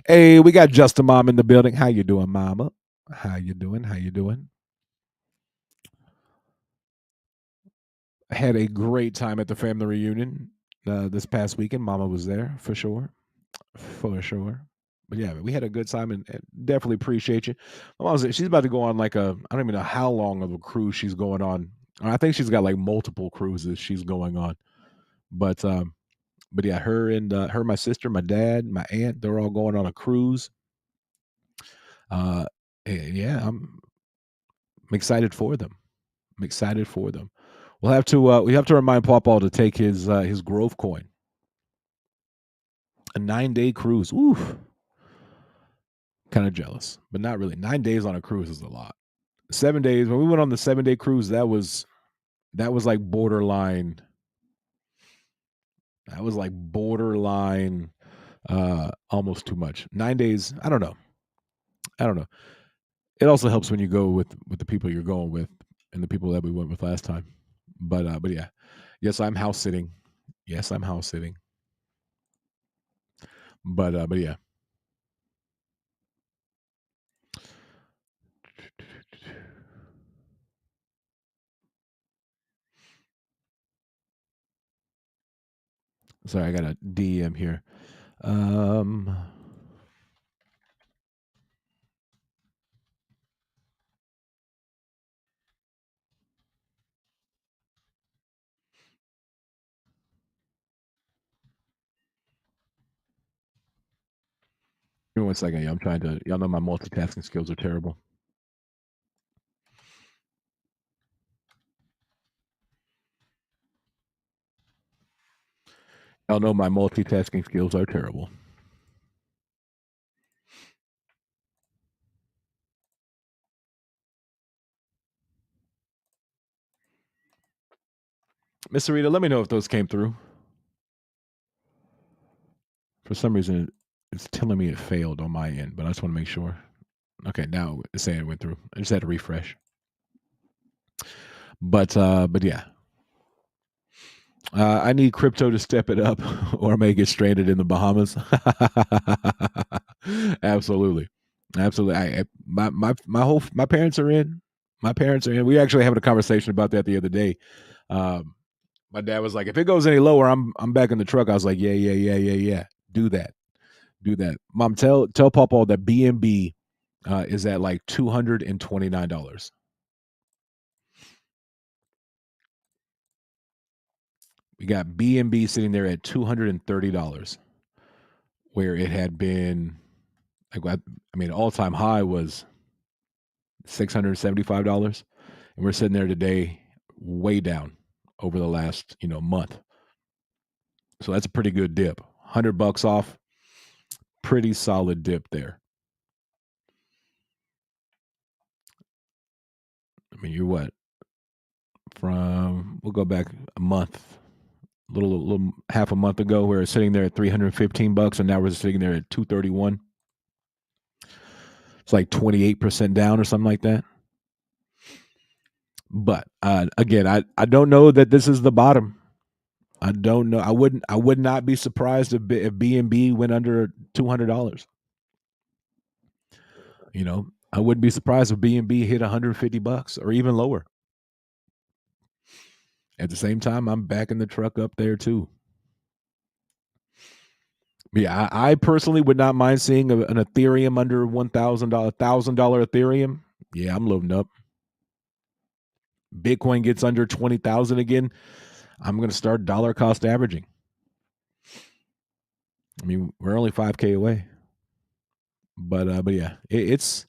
Hey, we got Just a Mom in the building. How you doing, Mama? How you doing? How you doing? Had a great time at the family reunion this past weekend. Mama was there for sure, for sure. But yeah, we had a good time and definitely appreciate you. My mom she's about to go on like a I don't even know how long of a cruise she's going on. I think she's got like multiple cruises she's going on. But but yeah, her, my sister, my dad, my aunt, they're all going on a cruise. Uh, and yeah, I'm excited for them. I'm excited for them. We have to remind Pawpaw to take his growth coin. A 9-day cruise. Oof. Kind of jealous, but not really. 9 days on a cruise is a lot. 7 days. When we went on the 7-day cruise, that was like borderline. That was like borderline almost too much. 9 days, I don't know. I don't know. It also helps when you go with the people you're going with and the people that we went with last time. But yeah. Yes, I'm house sitting. Yes, I'm house sitting. But yeah. Sorry, I got a DM here. Um Give me 1 second. Yeah, I'm trying to y'all know my multitasking skills are terrible. Y'all know my multitasking skills are terrible. Miss Sarita, let me know if those came through. For some reason, it's telling me it failed on my end, but I just want to make sure. Okay, now it's saying it went through. I just had to refresh. But yeah, I need crypto to step it up, or I may get stranded in the Bahamas. Absolutely, absolutely. My parents are in. My parents are in. We actually having a conversation about that the other day. Um, my dad was like, "If it goes any lower, I'm back in the truck." I was like, "Yeah, yeah, yeah, yeah, yeah. Do that, do that." Mom, tell Papa that BNB is at like $229. We got BNB sitting there at $230, where it had been like I mean, all time high was $675, and we're sitting there today, way down over the last month. So that's a pretty good dip. $100 off, pretty solid dip there. I mean, you're what from? We'll go back a month, little half a month ago, where it's sitting there at $315, and now we're sitting there at 231. It's like 28% down or something like that. But again, I don't know that this is the bottom. I don't know. I would not be surprised if B&B went under $200. I wouldn't be surprised if B&B hit $150 or even lower. At the same time, I'm backing the truck up there too. Yeah, I personally would not mind seeing an Ethereum under $1,000 Ethereum. Yeah, I'm loading up. Bitcoin gets under 20,000 again. I'm going to start dollar cost averaging. I mean, we're only 5K away, but yeah, it's.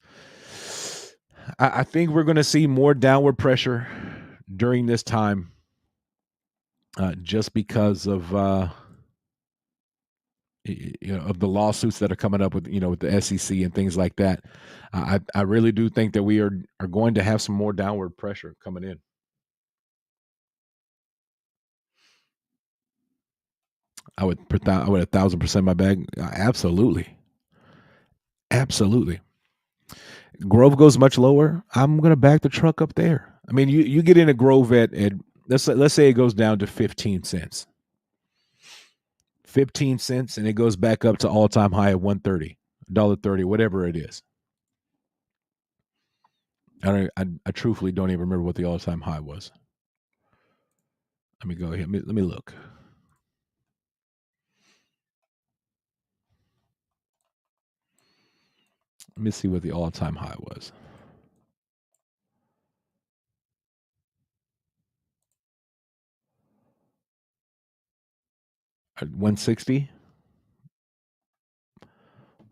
I think we're going to see more downward pressure during this time, just because of of the lawsuits that are coming up with with the SEC and things like that. I really do think that we are going to have some more downward pressure coming in. I would 1,000% my bag. Absolutely, absolutely. Grove goes much lower. I'm gonna back the truck up there. I mean, you get in a Grove at let's say it goes down to 15 cents. 15 cents, and it goes back up to all time high at 130, $1.30, whatever it is. I truthfully don't even remember what the all time high was. Let me go ahead. Let me look. Let me see what the all time high was. 160.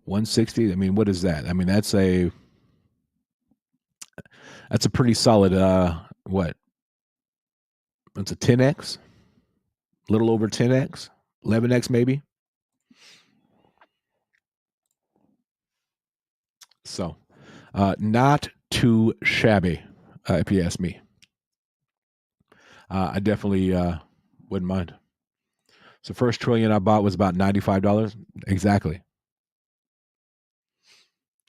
160. I mean, what is that? I mean, that's a pretty solid what? That's a 10x, a little over 10x, 11x maybe. So, not too shabby, if you ask me. I definitely wouldn't mind. So, first trillion I bought was about $95. Exactly.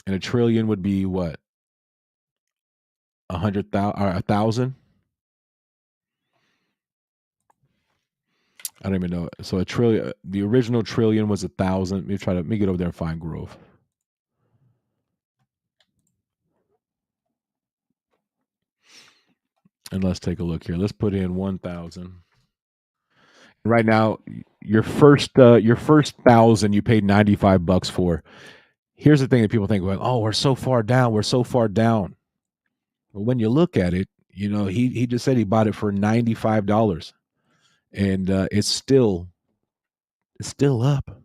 And a trillion would be what? 100,000 or 1,000? I don't even know. So a trillion, the original trillion was 1,000. Let me get over there and find Grove. And let's take a look here. Let's put in 1,000. Right now, your first 1,000 you paid $95 for. Here's the thing that people think, well, oh, we're so far down. We're so far down. But when you look at it, he just said he bought it for $95, and it's still up.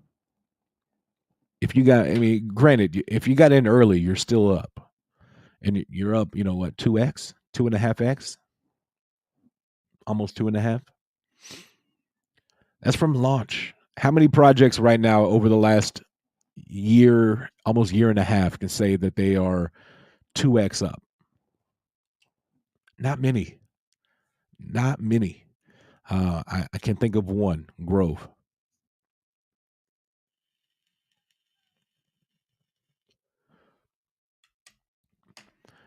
If you got, I mean, granted, if you got in early, you're still up, and you're up. You know what? 2x, 2.5x, almost 2.5. That's from launch. How many projects right now over the last year, almost year and a half, can say that they are 2x up? Not many. Not many. I can think of one, Grove.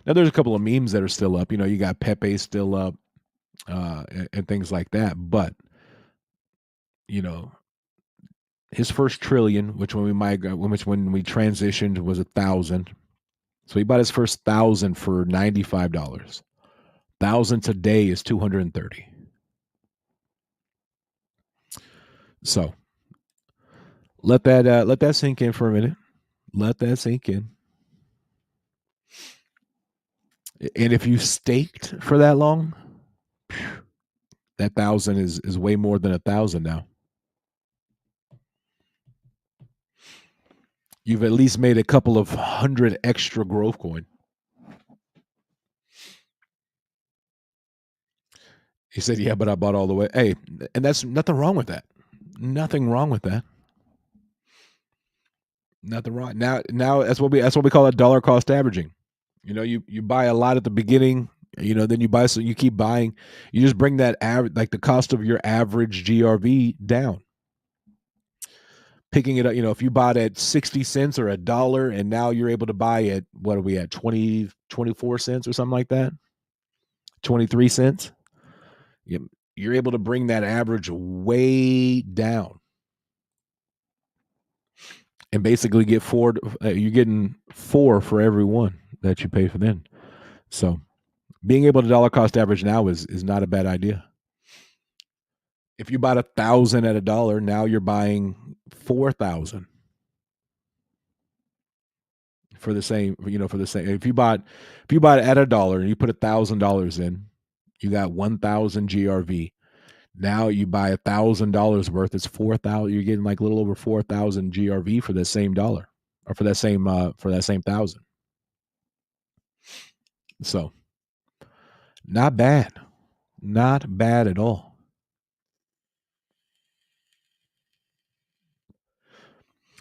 Now there's a couple of memes that are still up. You got Pepe still up, and things like that. But you know, his first trillion, which when we transitioned was 1,000. So he bought his first 1,000 for $95. 1,000 today is 230. So let that sink in for a minute. Let that sink in. And if you staked for that long, that 1,000 is way more than 1,000 now. You've at least made a couple of hundred extra Grove coin. He said, "Yeah, but I bought all the way." Hey, and that's nothing wrong with that. Nothing wrong with that. Nothing wrong. Now that's what we call it, dollar cost averaging. You buy a lot at the beginning. Then you buy, so you keep buying. You just bring that average, like the cost of your average GRV down. Picking it up, if you bought at 60 cents or $1, and now you're able to buy at, what are we at, 24 cents or something like that, 23 cents. You're able to bring that average way down, and basically get four. You're getting four for every one that you pay for then. So being able to dollar cost average now is not a bad idea. If you bought 1,000 at $1, now you're buying 4,000 for the same. For the same. If you bought at $1 and you put $1,000 in, you got 1,000 GRV. Now you buy $1,000 worth. It's 4,000. You're getting like a little over 4,000 GRV for the same dollar, or for that same 1,000. So not bad, not bad at all.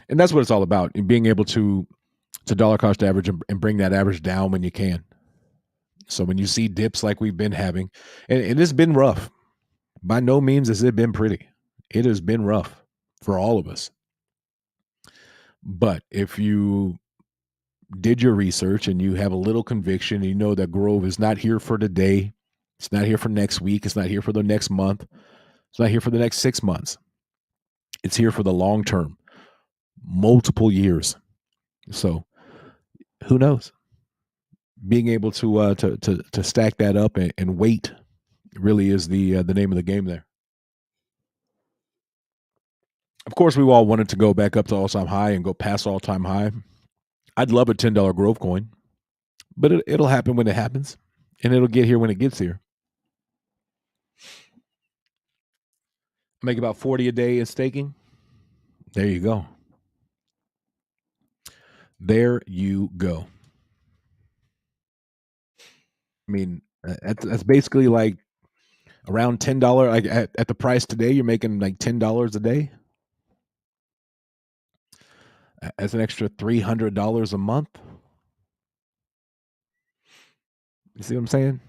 And that's what it's all about, in being able to dollar cost average and bring that average down when you can. So when you see dips like we've been having, and it's been rough. By no means has it been pretty. It has been rough. for all of us. But if you did your research and you have a little conviction, you know that Grove is not here for today. It's not here for next week. It's not here for the next month. It's not here for the next 6 months. It's here for the long term, multiple years. So who knows? Being able to stack that up and wait really is the name of the game there. Of course, we all wanted to go back up to all-time high and go past all-time high. I'd love a $10 Grove coin, but it'll happen when it happens, and it'll get here when it gets here. Make about 40 a day in staking. There you go. There you go. I mean, that's basically like around $10. Like at the price today, you're making like $10 a day. That's an extra $300 a month. You see what I'm saying?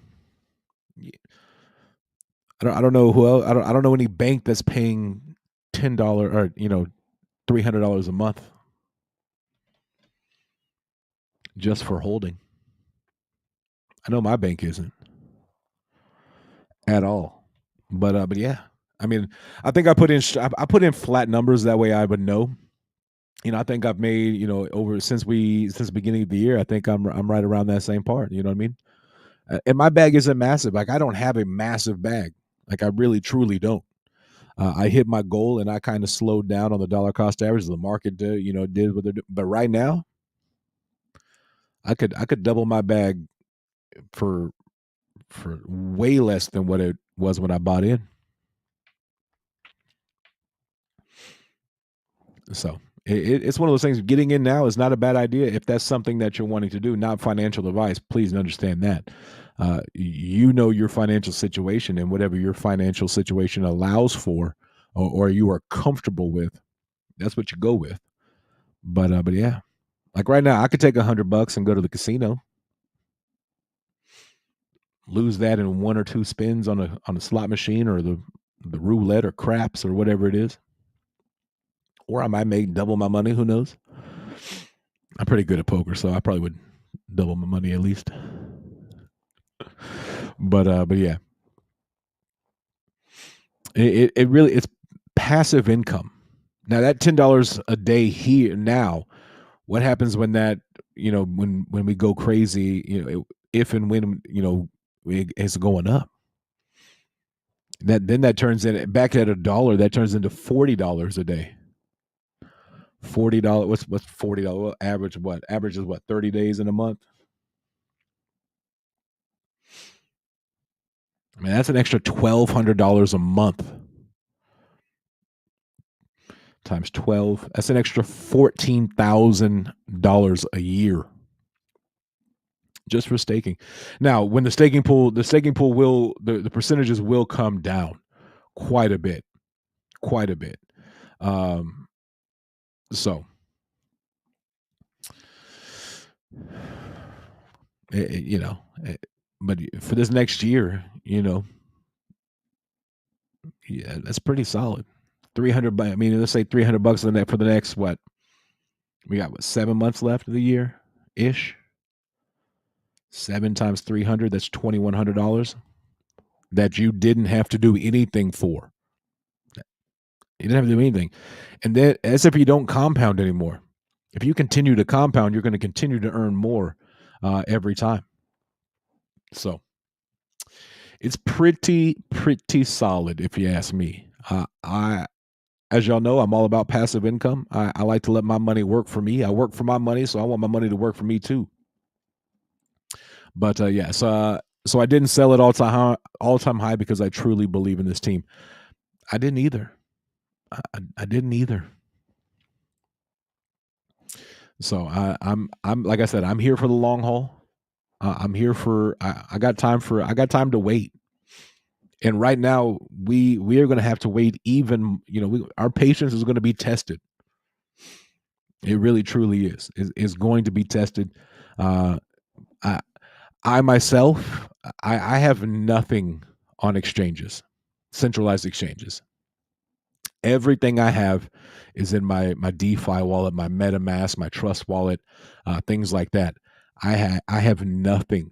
I don't know who else. I don't know any bank that's paying $10 or $300 a month just for holding. I know my bank isn't at all, but yeah. I mean, I think I put in flat numbers that way I would know. I think I've made over since the beginning of the year. I think I'm right around that same part. You know what I mean? And my bag isn't massive. Like I don't have a massive bag. Like I really truly don't. I hit my goal and I kind of slowed down on the dollar cost average. The market did what they're doing. But right now, I could double my bag for way less than what it was when I bought in. So it's one of those things. Getting in now is not a bad idea if that's something that you're wanting to do. Not financial advice. Please understand that. You know your financial situation, and whatever your financial situation allows for, or you are comfortable with, that's what you go with. But yeah, like right now, I could take $100 and go to the casino, lose that in one or two spins on a slot machine or the roulette or craps or whatever it is, or I might make double my money. Who knows? I'm pretty good at poker, so I probably would double my money at least. But yeah, it really it's passive income. Now that $10 a day here now, what happens when that when we go crazy? If and when it's going up, that turns in back at $1. That turns into $40 a day. $40. What's $40? Well, average what? Average is what? 30 days in a month. I mean, that's an extra $1,200 a month times 12. That's an extra $14,000 a year just for staking. Now, when the staking pool will the percentages will come down quite a bit, So, but for this next year, yeah, that's pretty solid. 300. I mean, let's say $300 for the next what? We got 7 months left of the year ish. 7 times 300. That's $2,100 that you didn't have to do anything for. You didn't have to do anything, and then as if you don't compound anymore. If you continue to compound, you're going to continue to earn more every time. So it's pretty solid, if you ask me. As y'all know, I'm all about passive income. I like to let my money work for me. I work for my money, so I want my money to work for me too. But yeah, so I didn't sell it all time high because I truly believe in this team. I didn't either. I didn't either. So I'm like I said, I'm here for the long haul. I'm here for I got time to wait. And right now we are going to have to wait. Even our patience is going to be tested. It really truly is going to be tested. I myself, I have nothing on exchanges, centralized exchanges. Everything I have is in my DeFi wallet, my MetaMask, my Trust wallet, things like that. I have nothing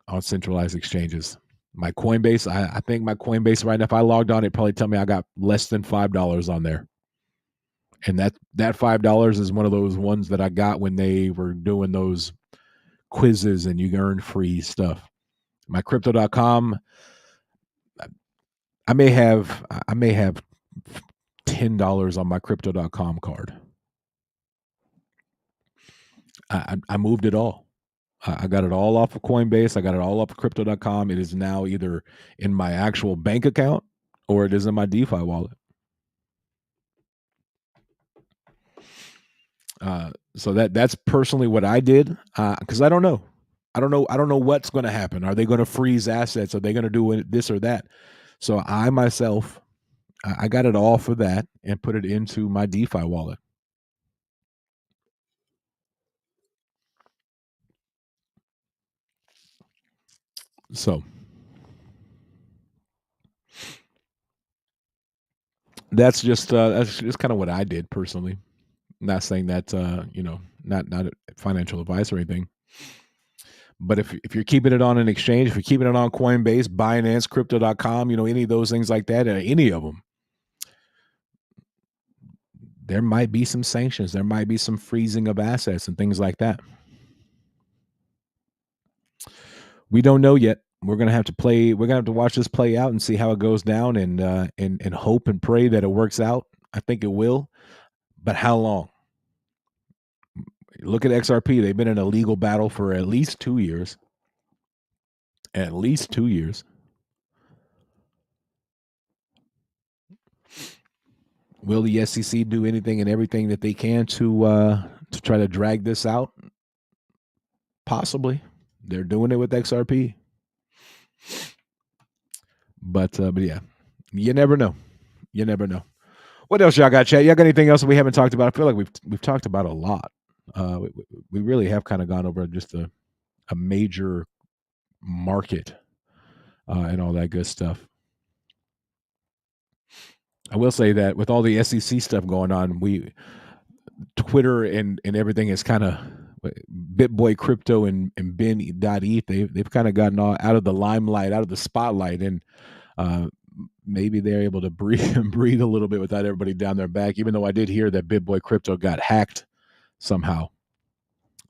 on centralized exchanges. My Coinbase, I think my Coinbase right now, if I logged on, it probably tell me I got less than $5 on there. And that $5 is one of those ones that I got when they were doing those quizzes and you earn free stuff. My crypto.com, I may have $10 on my crypto.com card. I moved it all. I got it all off of Coinbase. I got it all off of crypto.com. It is now either in my actual bank account or it is in my DeFi wallet. So that's personally what I did because I don't know. I don't know what's going to happen. Are they going to freeze assets? Are they going to do this or that? So I myself, I got it all for that and put it into my DeFi wallet. So that's just kind of what I did personally. Not saying that not a financial advice or anything. But if you're keeping it on an exchange, if you're keeping it on Coinbase, Binance, Crypto.com, any of those things like that, any of them, there might be some sanctions. There might be some freezing of assets and things like that. We don't know yet. We're gonna have to play. We're gonna have to watch this play out and see how it goes down, and hope and pray that it works out. I think it will, but how long? Look at XRP. They've been in a legal battle for at least 2 years. At least 2 years. Will the SEC do anything and everything that they can to try to drag this out? Possibly. They're doing it with XRP. But yeah, you never know. You never know. What else y'all got, chat? Y'all got anything else that we haven't talked about? I feel like we've talked about a lot. We really have kind of gone over just a major market and all that good stuff. I will say that with all the SEC stuff going on, Twitter and everything is kind of BitBoy Crypto and Ben.eth. They've kind of gotten all out of the limelight, out of the spotlight, and maybe they're able to breathe a little bit without everybody down their back. Even though I did hear that BitBoy Crypto got hacked somehow,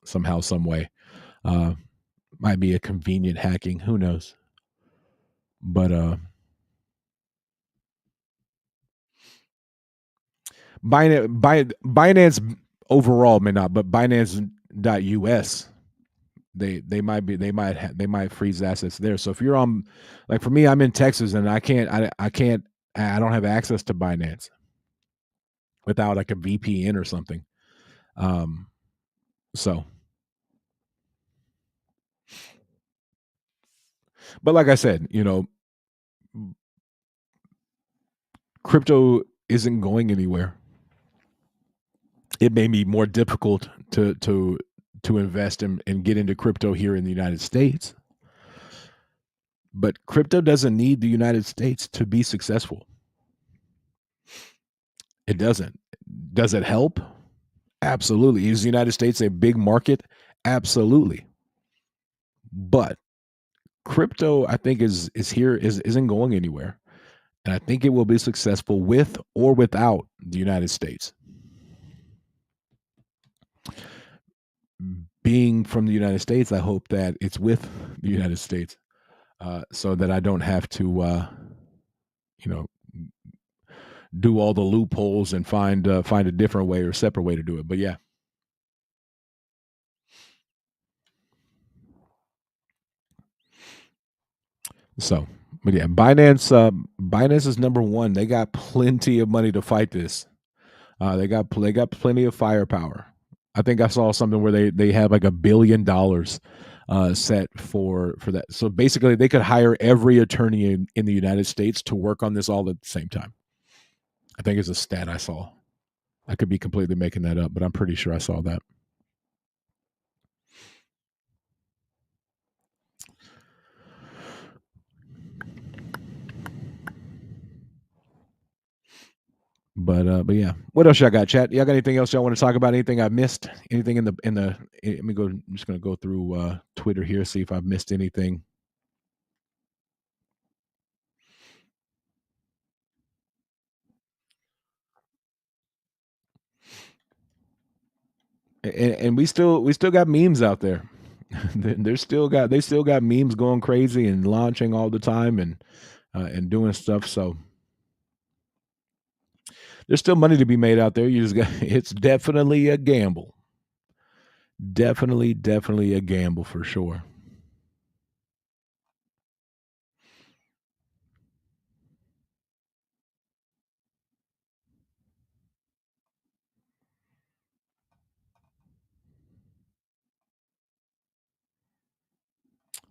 some way. Might be a convenient hacking. Who knows? But Binance overall may not, but Binance.us they might freeze assets there. So if you're on, like for me, I'm in Texas and I don't have access to Binance without like a VPN or something. So, but like I said, crypto isn't going anywhere. It may be more difficult to invest and get into crypto here in the United States, but crypto doesn't need the United States to be successful. It doesn't. Does it help? Absolutely. Is the United States a big market? Absolutely. But crypto, I think, isn't going anywhere. And I think it will be successful with or without the United States. Being from the United States, I hope that it's with the United States, so that I don't have to, do all the loopholes and find a different way or separate way to do it. But yeah. So, but yeah, Binance is number one. They got plenty of money to fight this. They got plenty of firepower. I think I saw something where they have like $1 billion set for that. So basically, they could hire every attorney in the United States to work on this all at the same time. I think it's a stat I saw. I could be completely making that up, but I'm pretty sure I saw that. But yeah, what else y'all got, chat? Y'all got anything else y'all want to talk about? Anything I missed? Anything in the? Let me go. I'm just gonna go through Twitter here, see if I've missed anything. And we still got memes out there. They still got memes going crazy and launching all the time and doing stuff. So there's still money to be made out there. You just got it's definitely a gamble. Definitely a gamble for sure.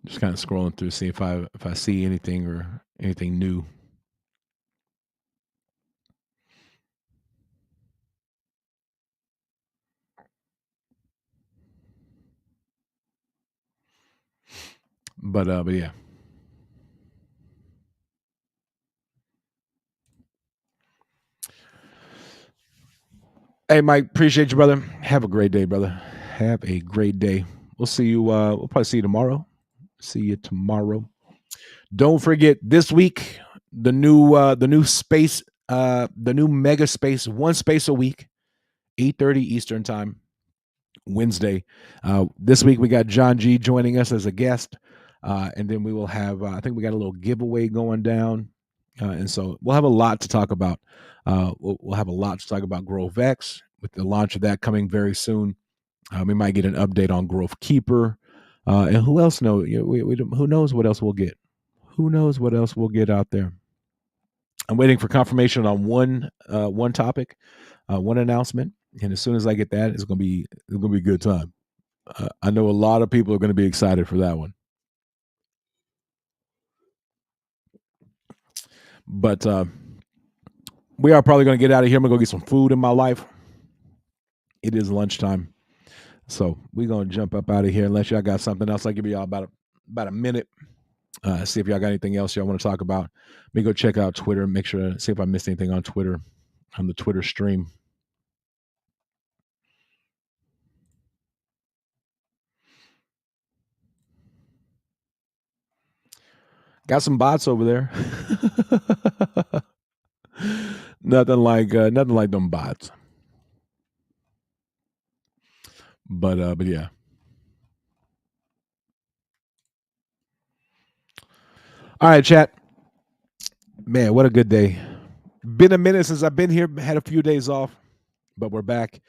Just kind of scrolling through, see if I see anything or anything new. But yeah. Hey Mike, appreciate you, brother. Have a great day, brother. Have a great day. We'll see you we'll probably see you tomorrow. See you tomorrow. Don't forget this week the new space the new mega space, one space a week, 8:30 Eastern time, Wednesday. This week we got John G joining us as a guest. And then we will have I think we got a little giveaway going down. And so we'll have a lot to talk about. We'll have a lot to talk about Grove X with the launch of that coming very soon. We might get an update on Grove Keeper. And who else know? Who knows what else we'll get? Who knows what else we'll get out there? I'm waiting for confirmation on one topic, one announcement, and as soon as I get that, it's gonna be a good time. I know a lot of people are going to be excited for that one. But we are probably going to get out of here. I'm going to go get some food in my life. It is lunchtime, so we're going to jump up out of here. Unless y'all got something else, I'll give y'all about a minute. See if y'all got anything else y'all want to talk about. Let me go check out Twitter. Make sure see if I missed anything on Twitter, on the Twitter stream. Got some bots over there. Nothing like them bots. But yeah. All right, chat. Man, what a good day. Been a minute since I've been here. Had a few days off, but we're back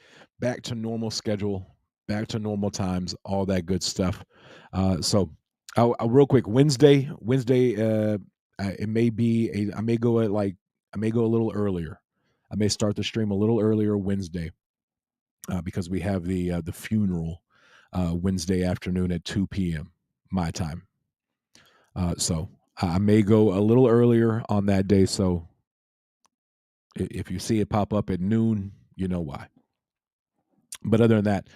to normal schedule, back to normal times, all that good stuff. So, real quick, Wednesday, it may be I may go I may go a little earlier. I may start the stream a little earlier Wednesday because we have the funeral Wednesday afternoon at 2 p.m. my time. So I may go a little earlier on that day. So if you see it pop up at noon, you know why. But other than that,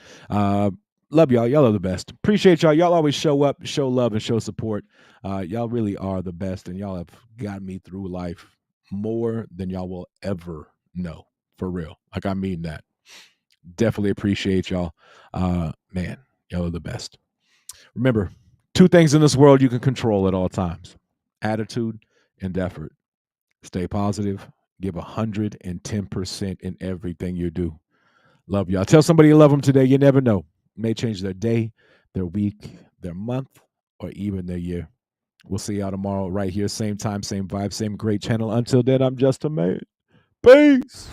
love y'all. Y'all are the best. Appreciate y'all. Y'all always show up, show love, and show support. Y'all really are the best, and y'all have gotten me through life more than y'all will ever know. For real. Like, I mean that. Definitely appreciate y'all. Man, y'all are the best. Remember, two things in this world you can control at all times: attitude and effort. Stay positive. Give 110% in everything you do. Love y'all. Tell somebody you love them today. You never know. It may change their day, their week, their month, or even their year. We'll see y'all tomorrow right here. Same time, same vibe, same great channel. Until then, I'm JustAman. Peace.